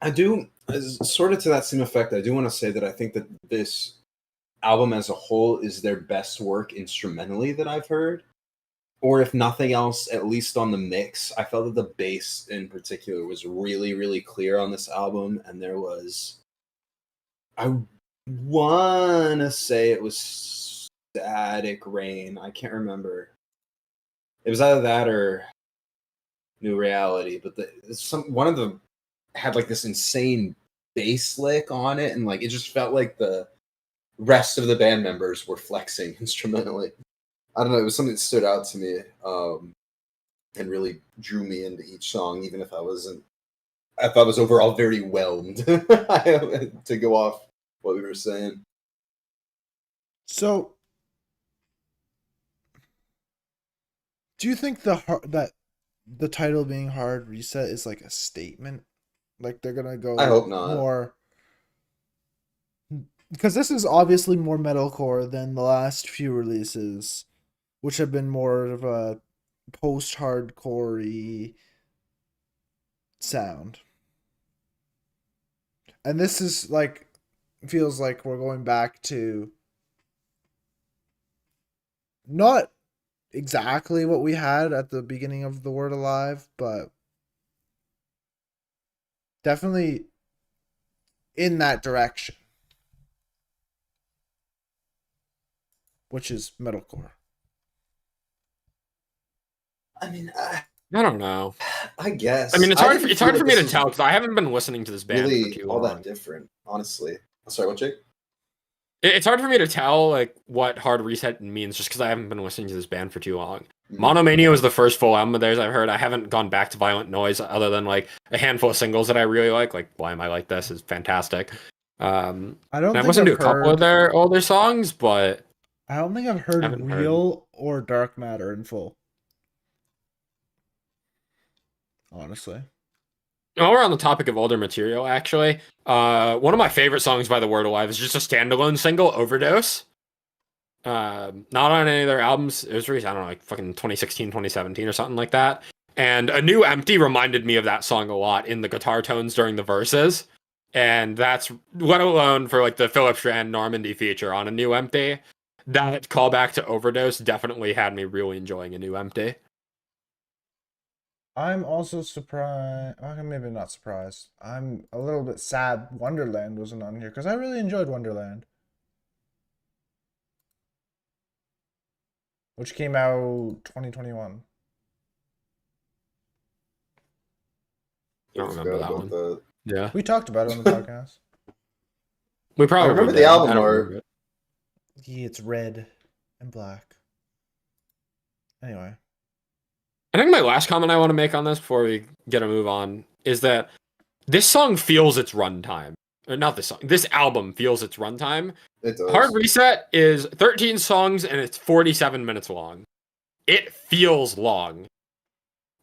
I do, sort of to that same effect, I do want to say that I think that this album as a whole is their best work instrumentally that I've heard. Or if nothing else, at least on the mix, I felt that the bass in particular was really, really clear on this album. And there was, I want to say it was Static Rain. I can't remember. It was either that or New Reality. But one of them had like this insane bass lick on it. And like it just felt like the rest of the band members were flexing instrumentally. I don't know. It was something that stood out to me and really drew me into each song, even if I wasn't. I thought I was overall very whelmed to go off what we were saying. So, do you think that the title being Hard Reset is like a statement? Like they're gonna go? I hope not. More. Because this is obviously more metalcore than the last few releases, which have been more of a post-hardcore-y sound. And this is like, feels like we're going back to not exactly what we had at the beginning of The Word Alive, but definitely in that direction, which is metalcore. I mean, I don't know. I guess. I mean, it's hard for me to tell because I haven't been listening to this band really for too all long. that different, honestly. Sorry, what, Jake? It's hard for me to tell like what Hard Reset means just because I haven't been listening to this band for too long. Mm-hmm. Monomania was the first full album of theirs I've heard. I haven't gone back to Violent Noise other than like a handful of singles that I really like. Like Why Am I Like This is fantastic. I've listened to a couple of their older songs, but I don't think I've heard Real or Dark Matter in full. Honestly. While we're on the topic of older material, actually, one of my favorite songs by The Word Alive is just a standalone single, Overdose. Not on any of their albums. It was released, I don't know, like fucking 2016, 2017 or something like that. And A New Empty reminded me of that song a lot in the guitar tones during the verses. And that's, let alone for like the Philip Strand Normandy feature on A New Empty, that callback to Overdose definitely had me really enjoying A New Empty. I'm also surprised. Maybe not surprised. I'm a little bit sad Wonderland wasn't on here because I really enjoyed Wonderland, which came out 2021. I don't remember that one. Yeah, we talked about it on the podcast. We probably remember the album art. Yeah, it's red and black. Anyway. I think my last comment I want to make on this before we get a move on is that this song feels its runtime. Or not this song. This album feels its runtime. It does. Hard Reset is 13 songs and it's 47 minutes long. It feels long.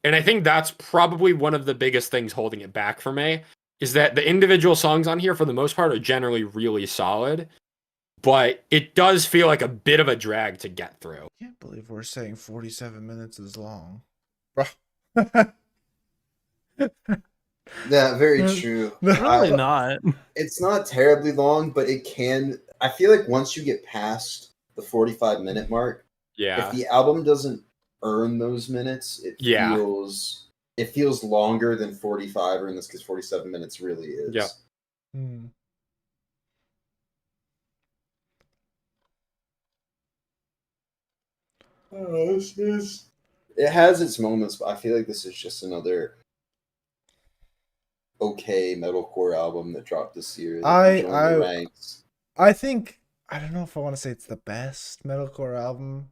And I think that's probably one of the biggest things holding it back for me is that the individual songs on here for the most part are generally really solid. But it does feel like a bit of a drag to get through. I can't believe we're saying 47 minutes is long. Yeah, very true. Probably not. It's not terribly long, but it can. I feel like once you get past the 45-minute mark, if the album doesn't earn those minutes, it feels longer than 45, or in this case, 47 minutes really is. Yeah. It has its moments, but I feel like this is just another okay metalcore album that dropped this year. I think, I don't know if I want to say it's the best metalcore album.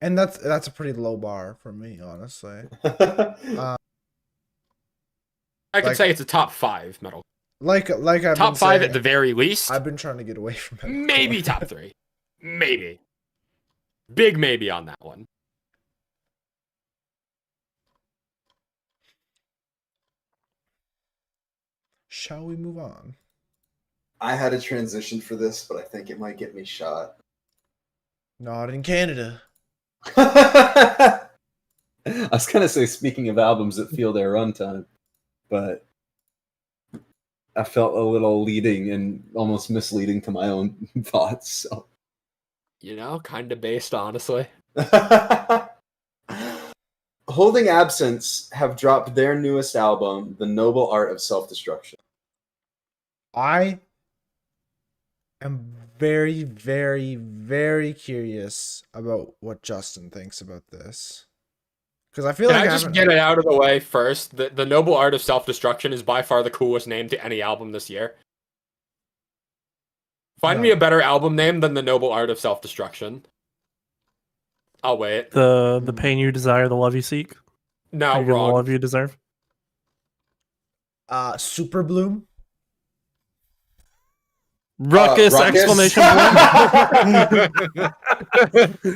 And that's a pretty low bar for me, honestly. I could say it's a top 5 metal. Like I've top 5 at the very least. I've been trying to get away from it. Maybe top 3. Maybe. Big maybe on that one. Shall we move on? I had a transition for this, but I think it might get me shot. Not in Canada. I was gonna say, speaking of albums that feel their runtime, but I felt a little leading and almost misleading to my own thoughts. So, kind of based, honestly. Holding Absence have dropped their newest album, The Noble Art of Self-Destruction. I am very, very, very curious about what Justin thinks about this. Because I feel Can like I just get it out of the way first? The Noble Art of Self-Destruction is by far the coolest name to any album this year. Find me a better album name than The Noble Art of Self-Destruction. I'll wait. The pain you desire, the love you seek. No, The wrong. love you deserve. Super Bloom. Ruckus! Ruckus? Exclamation point!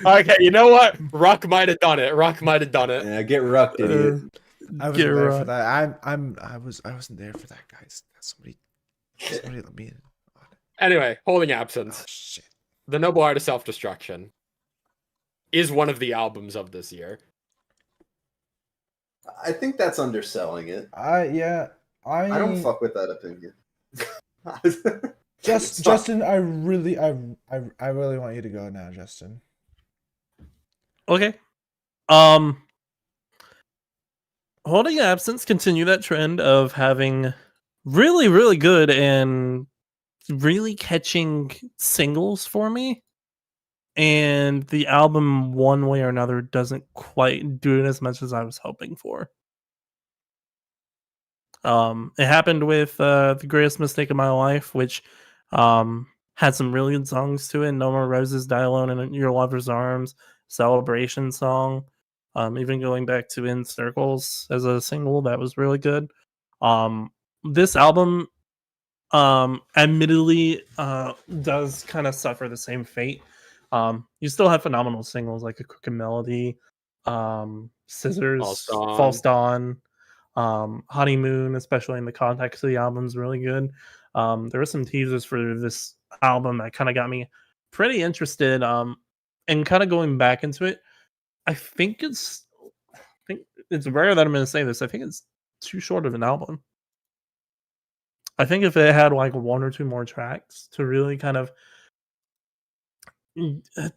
Okay, you know what? Ruck might have done it. Ruck might have done it. Yeah, get rucked, idiot. I wasn't there for that. I wasn't there for that, guys. Somebody let me in. Anyway, Holding Absence. Oh, shit. The Noble Art of Self-Destruction is one of the albums of this year. I think that's underselling it. I don't fuck with that opinion. Justin, I really want you to go now, Justin. Okay. Holding Absence continue that trend of having really, really good and really catching singles for me. And the album, one way or another, doesn't quite do it as much as I was hoping for. It happened with The Greatest Mistake of My Life, which had some really good songs to it. No More Roses, Die Alone in Your Lover's Arms, Celebration song. Even going back to In Circles as a single, that was really good. This album, admittedly, does kind of suffer the same fate. You still have phenomenal singles like A Crooked Melody, Scissors, False Dawn, Honeymoon, especially in the context of the album, is really good. There were some teasers for this album that kind of got me pretty interested. And kind of going back into it, I think it's rare that I'm going to say this. I think it's too short of an album. I think if it had like one or two more tracks to really kind of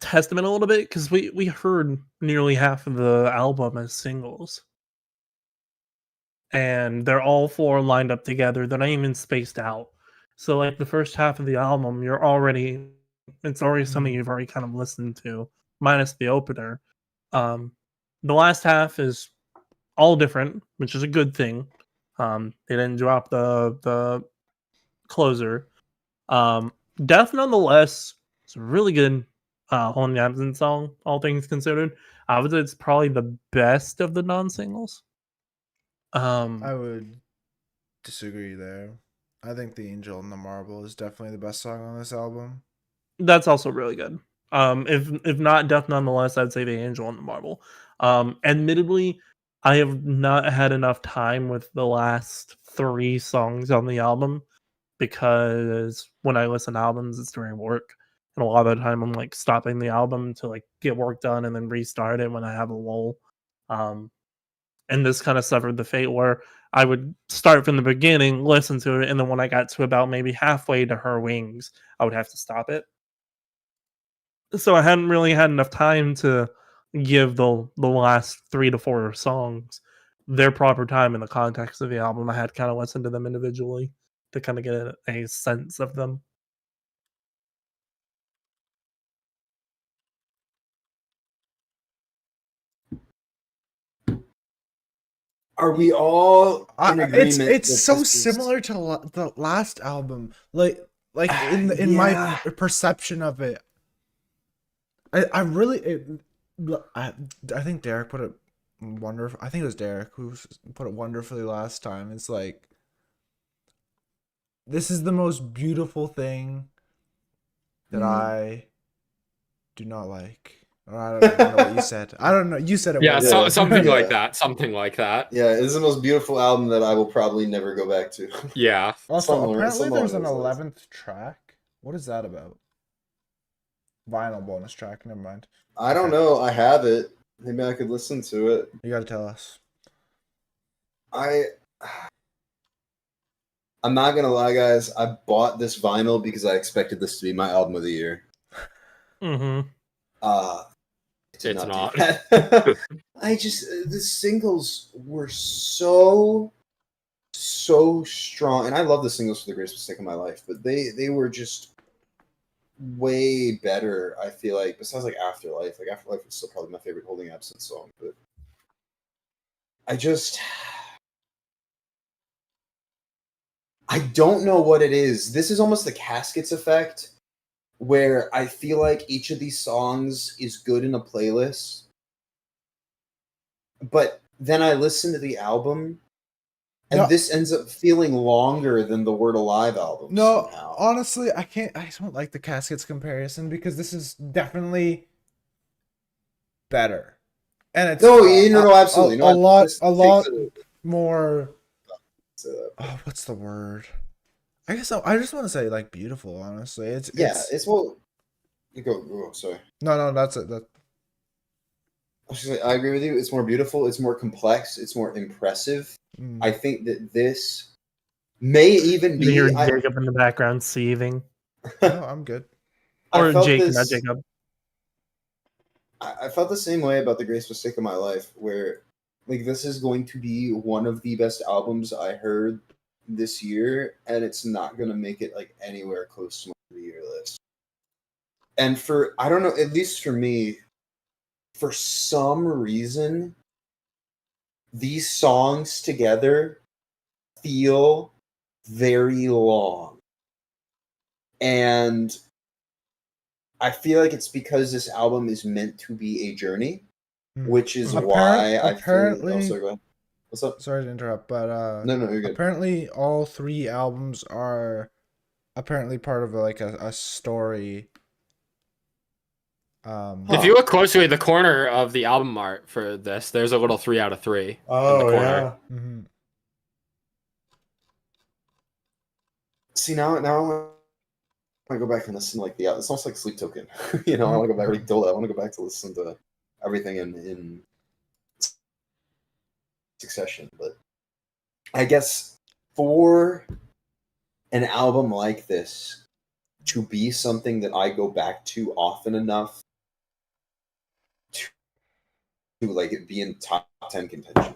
testament a little bit, because we heard nearly half of the album as singles. And they're all four lined up together. They're not even spaced out. So like the first half of the album, it's already something you've already kind of listened to, minus the opener. The last half is all different, which is a good thing. They didn't drop the closer. Death Nonetheless, it's a really good Holding Absence song, all things considered. I would say it's probably the best of the non-singles. I would disagree there. I think The Angel and the Marble is definitely the best song on this album. That's also really good. If not Death Nonetheless, I'd say The Angel and the Marble. Admittedly, I have not had enough time with the last 3 songs on the album, because when I listen to albums, it's during work. And a lot of the time I'm like stopping the album to like get work done and then restart it when I have a lull. And this kind of suffered the fate where I would start from the beginning, listen to it, and then when I got to about maybe halfway to Her Wings, I would have to stop it. So I hadn't really had enough time to give the last 3 to 4 songs their proper time in the context of the album. I had to kind of listen to them individually to kind of get a sense of them. Are we all in agreement? It's so similar to the last album, like in my perception of it. I think Derek put it wonderful. I think it was Derek who put it wonderfully last time. It's like, this is the most beautiful thing that I do not like. Or I don't know what you said. I don't know. You said it. Yeah, something like that. Something like that. Yeah, it is the most beautiful album that I will probably never go back to. Yeah. Also, apparently there's an 11th track. What is that about? vinyl bonus track. Never mind. I don't know. I have it. Maybe I could listen to it. You gotta tell us. I'm not gonna lie, guys. I bought this vinyl because I expected this to be my album of the year. Mm-hmm. It's not. The singles were so strong, and I love the singles for The Greatest Mistake of My Life, but they were just way better. I feel like, besides like Afterlife. Like Afterlife is still probably my favorite Holding Absence song, but I don't know what it is. This is almost the Caskets effect, where I feel like each of these songs is good in a playlist, but then I listen to the album, and this ends up feeling longer than the Word Alive album. No, somehow. honestly, I don't like the Caskets comparison because this is definitely better, and it's absolutely a lot more. What's the word? I guess I just want to say like beautiful. Honestly, it's well. You go. Oh, sorry. No, that's it. I agree with you. It's more beautiful. It's more complex. It's more impressive. I think that this may even be. You hear Jacob in the background seething. No, I'm good. Or Jake, not Jacob. I felt the same way about The Greatest Mistake of My Life, where like this is going to be one of the best albums I heard this year, and it's not going to make it like anywhere close to my year list. And I don't know, at least for me, for some reason, these songs together feel very long. And I feel like it's because this album is meant to be a journey, which is why I apparently. Sorry, go ahead. What's up? Sorry to interrupt, but no, you're good. Apparently, all 3 albums are apparently part of like a story. If you look closely at the corner of the album art for this, there's a little 3 out of 3 in the corner. Yeah. Mm-hmm. See, now I want to go back and listen to like it's almost like Sleep Token. I want to go back. I already told that. I want to go back to listen to everything in succession. But I guess for an album like this to be something that I go back to often enough to like it be in top 10 contention,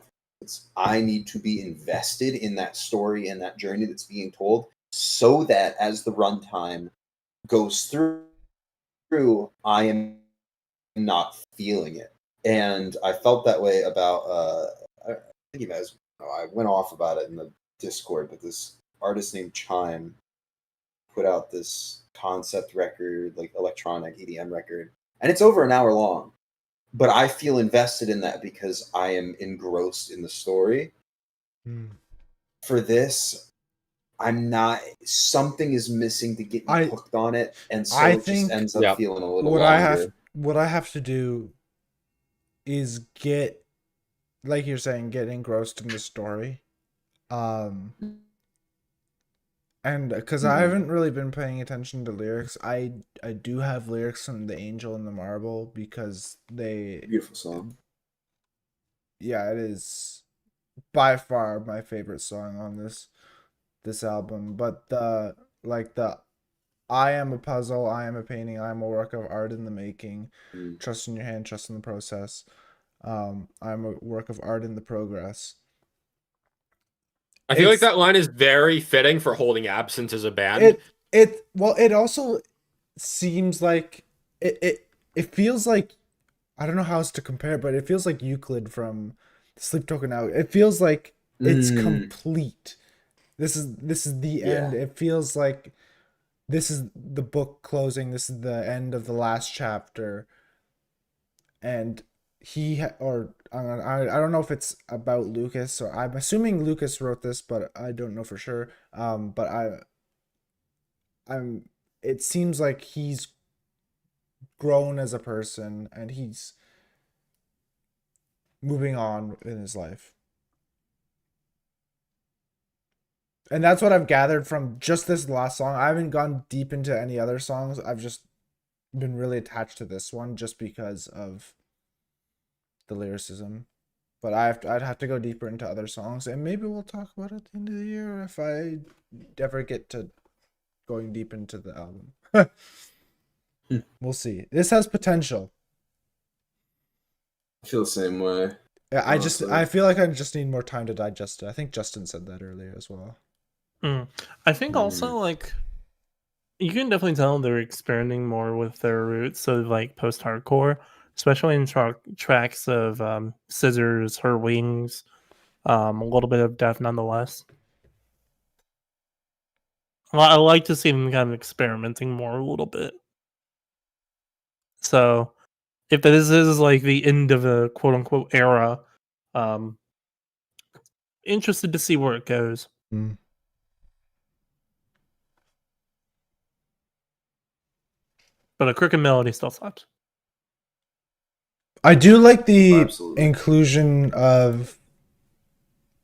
I need to be invested in that story and that journey that's being told, so that as the runtime goes through, I am not feeling it. And I felt that way about I think you guys I went off about it in the Discord, but this artist named Chime put out this concept record, like electronic EDM record, and it's over an hour long. But I feel invested in that because I am engrossed in the story. For this, I'm not. Something is missing to get me hooked on it, and so it just ends up feeling a little longer. What I have to do is get, like you're saying, get engrossed in the story, and because I haven't really been paying attention to lyrics, I do have lyrics from The Angel and the Marble because beautiful song. Yeah, it is by far my favorite song on this album. But the I am a puzzle, I am a painting, I am a work of art in the making. Trust in your hand, trust in the process. I'm a work of art in the progress. I feel like that line is very fitting for Holding Absence as a band. It also seems like it feels like, I don't know how else to compare, but it feels like Euclid from Sleep Token Out. It feels like it's complete. This is the end. It feels like this is the book closing. This is the end of the last chapter. And I don't know if it's about Lucas, or I'm assuming Lucas wrote this, but I don't know for sure. It seems like he's grown as a person and he's moving on in his life. And that's what I've gathered from just this last song. I haven't gone deep into any other songs. I've just been really attached to this one just because of the lyricism. But I'd have to go deeper into other songs, and maybe we'll talk about it at the end of the year if I ever get to going deep into the album. We'll see. This has potential. I feel the same way. Yeah, I feel like I just need more time to digest it. I think Justin said that earlier as well. I think also like you can definitely tell they're experimenting more with their roots, so like post-hardcore, especially in tracks of Scissors, Her Wings, a little bit of Death Nonetheless. I like to see them kind of experimenting more a little bit. So if this is like the end of a quote unquote era, interested to see where it goes. But a Crooked Melody still slaps. I do like the inclusion of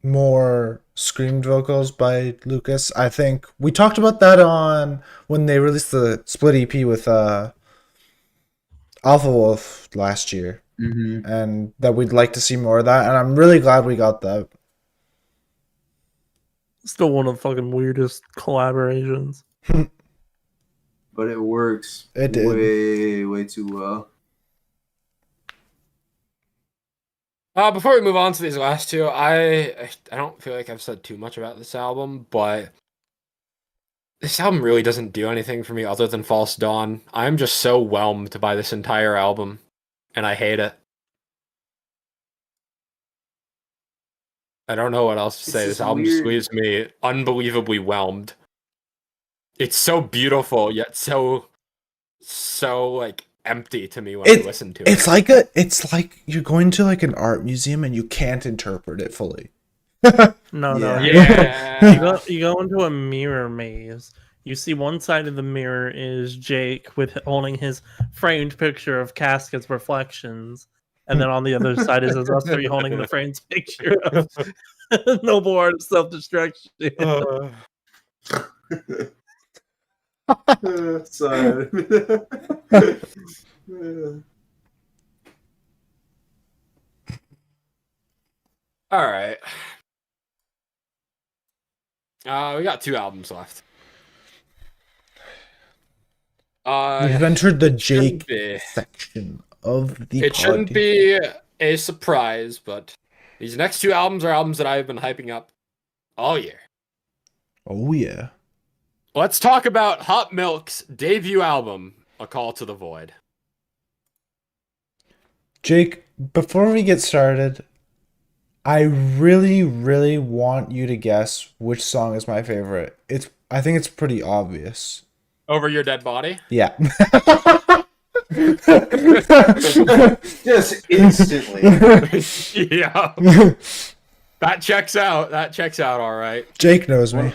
more screamed vocals by Lucas. I think we talked about that on when they released the split EP with Alpha Wolf last year, and that we'd like to see more of that. And I'm really glad we got that. Still one of the fucking weirdest collaborations. But it works. It did. Way too well. Before we move on to these last two, I don't feel like I've said too much about this album, but this album really doesn't do anything for me other than False Dawn. I'm just so whelmed by this entire album, and I hate it. I don't know what else to say. This album just leaves me unbelievably whelmed. It's so beautiful, yet so like empty to me when I listen to it. It's like you're going to like an art museum and you can't interpret it fully. No. Yeah. You go into a mirror maze. You see one side of the mirror is Jake holding his framed picture of Caskets reflections, and then on the other side is us three holding the framed picture of Noble Art of Self-Destruction. Sorry. All right. We got 2 albums left. We've entered the Jake section of the It shouldn't be a surprise, but these next 2 albums are albums that I've been hyping up all year. Oh yeah. Let's talk about Hot Milk's debut album, A Call to the Void. Jake, before we get started, I really, really want you to guess which song is my favorite. I think it's pretty obvious. Over Your Dead Body? Yeah. Just instantly. Yeah. That checks out all right. Jake knows me.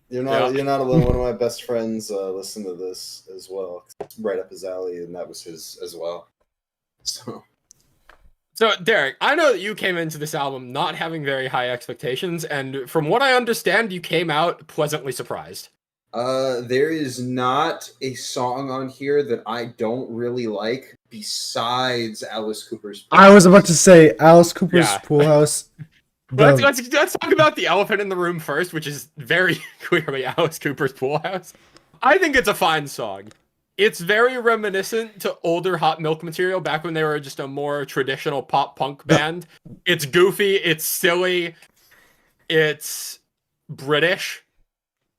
You're not alone. One of my best friends listened to this as well. It's right up his alley, and that was his as well. So, Derek, I know that you came into this album not having very high expectations, and from what I understand, you came out pleasantly surprised. There is not a song on here that I don't really like besides Alice Cooper's. I was about to say Alice Cooper's Pool House. Let's talk about the elephant in the room first, which is very clearly Alice Cooper's Pool House. I think it's a fine song. It's very reminiscent to older Hot Milk material back when they were just a more traditional pop punk band. It's goofy, it's silly, it's British.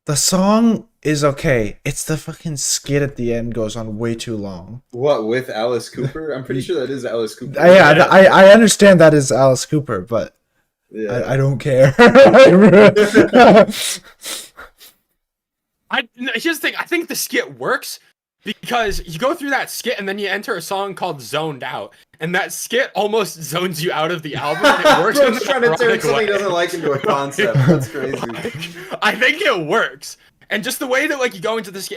The song is okay. It's the fucking skit at the end goes on way too long. What, with Alice Cooper? I'm pretty sure that is Alice Cooper. Yeah, I understand that is Alice Cooper, but yeah. I don't care. Here's the thing. I think the skit works because you go through that skit and then you enter a song called Zoned Out. And that skit almost zones you out of the album. And it works. Bro's trying to turn something he doesn't like into a concept. That's crazy. I think it works. And just the way that you go into the skit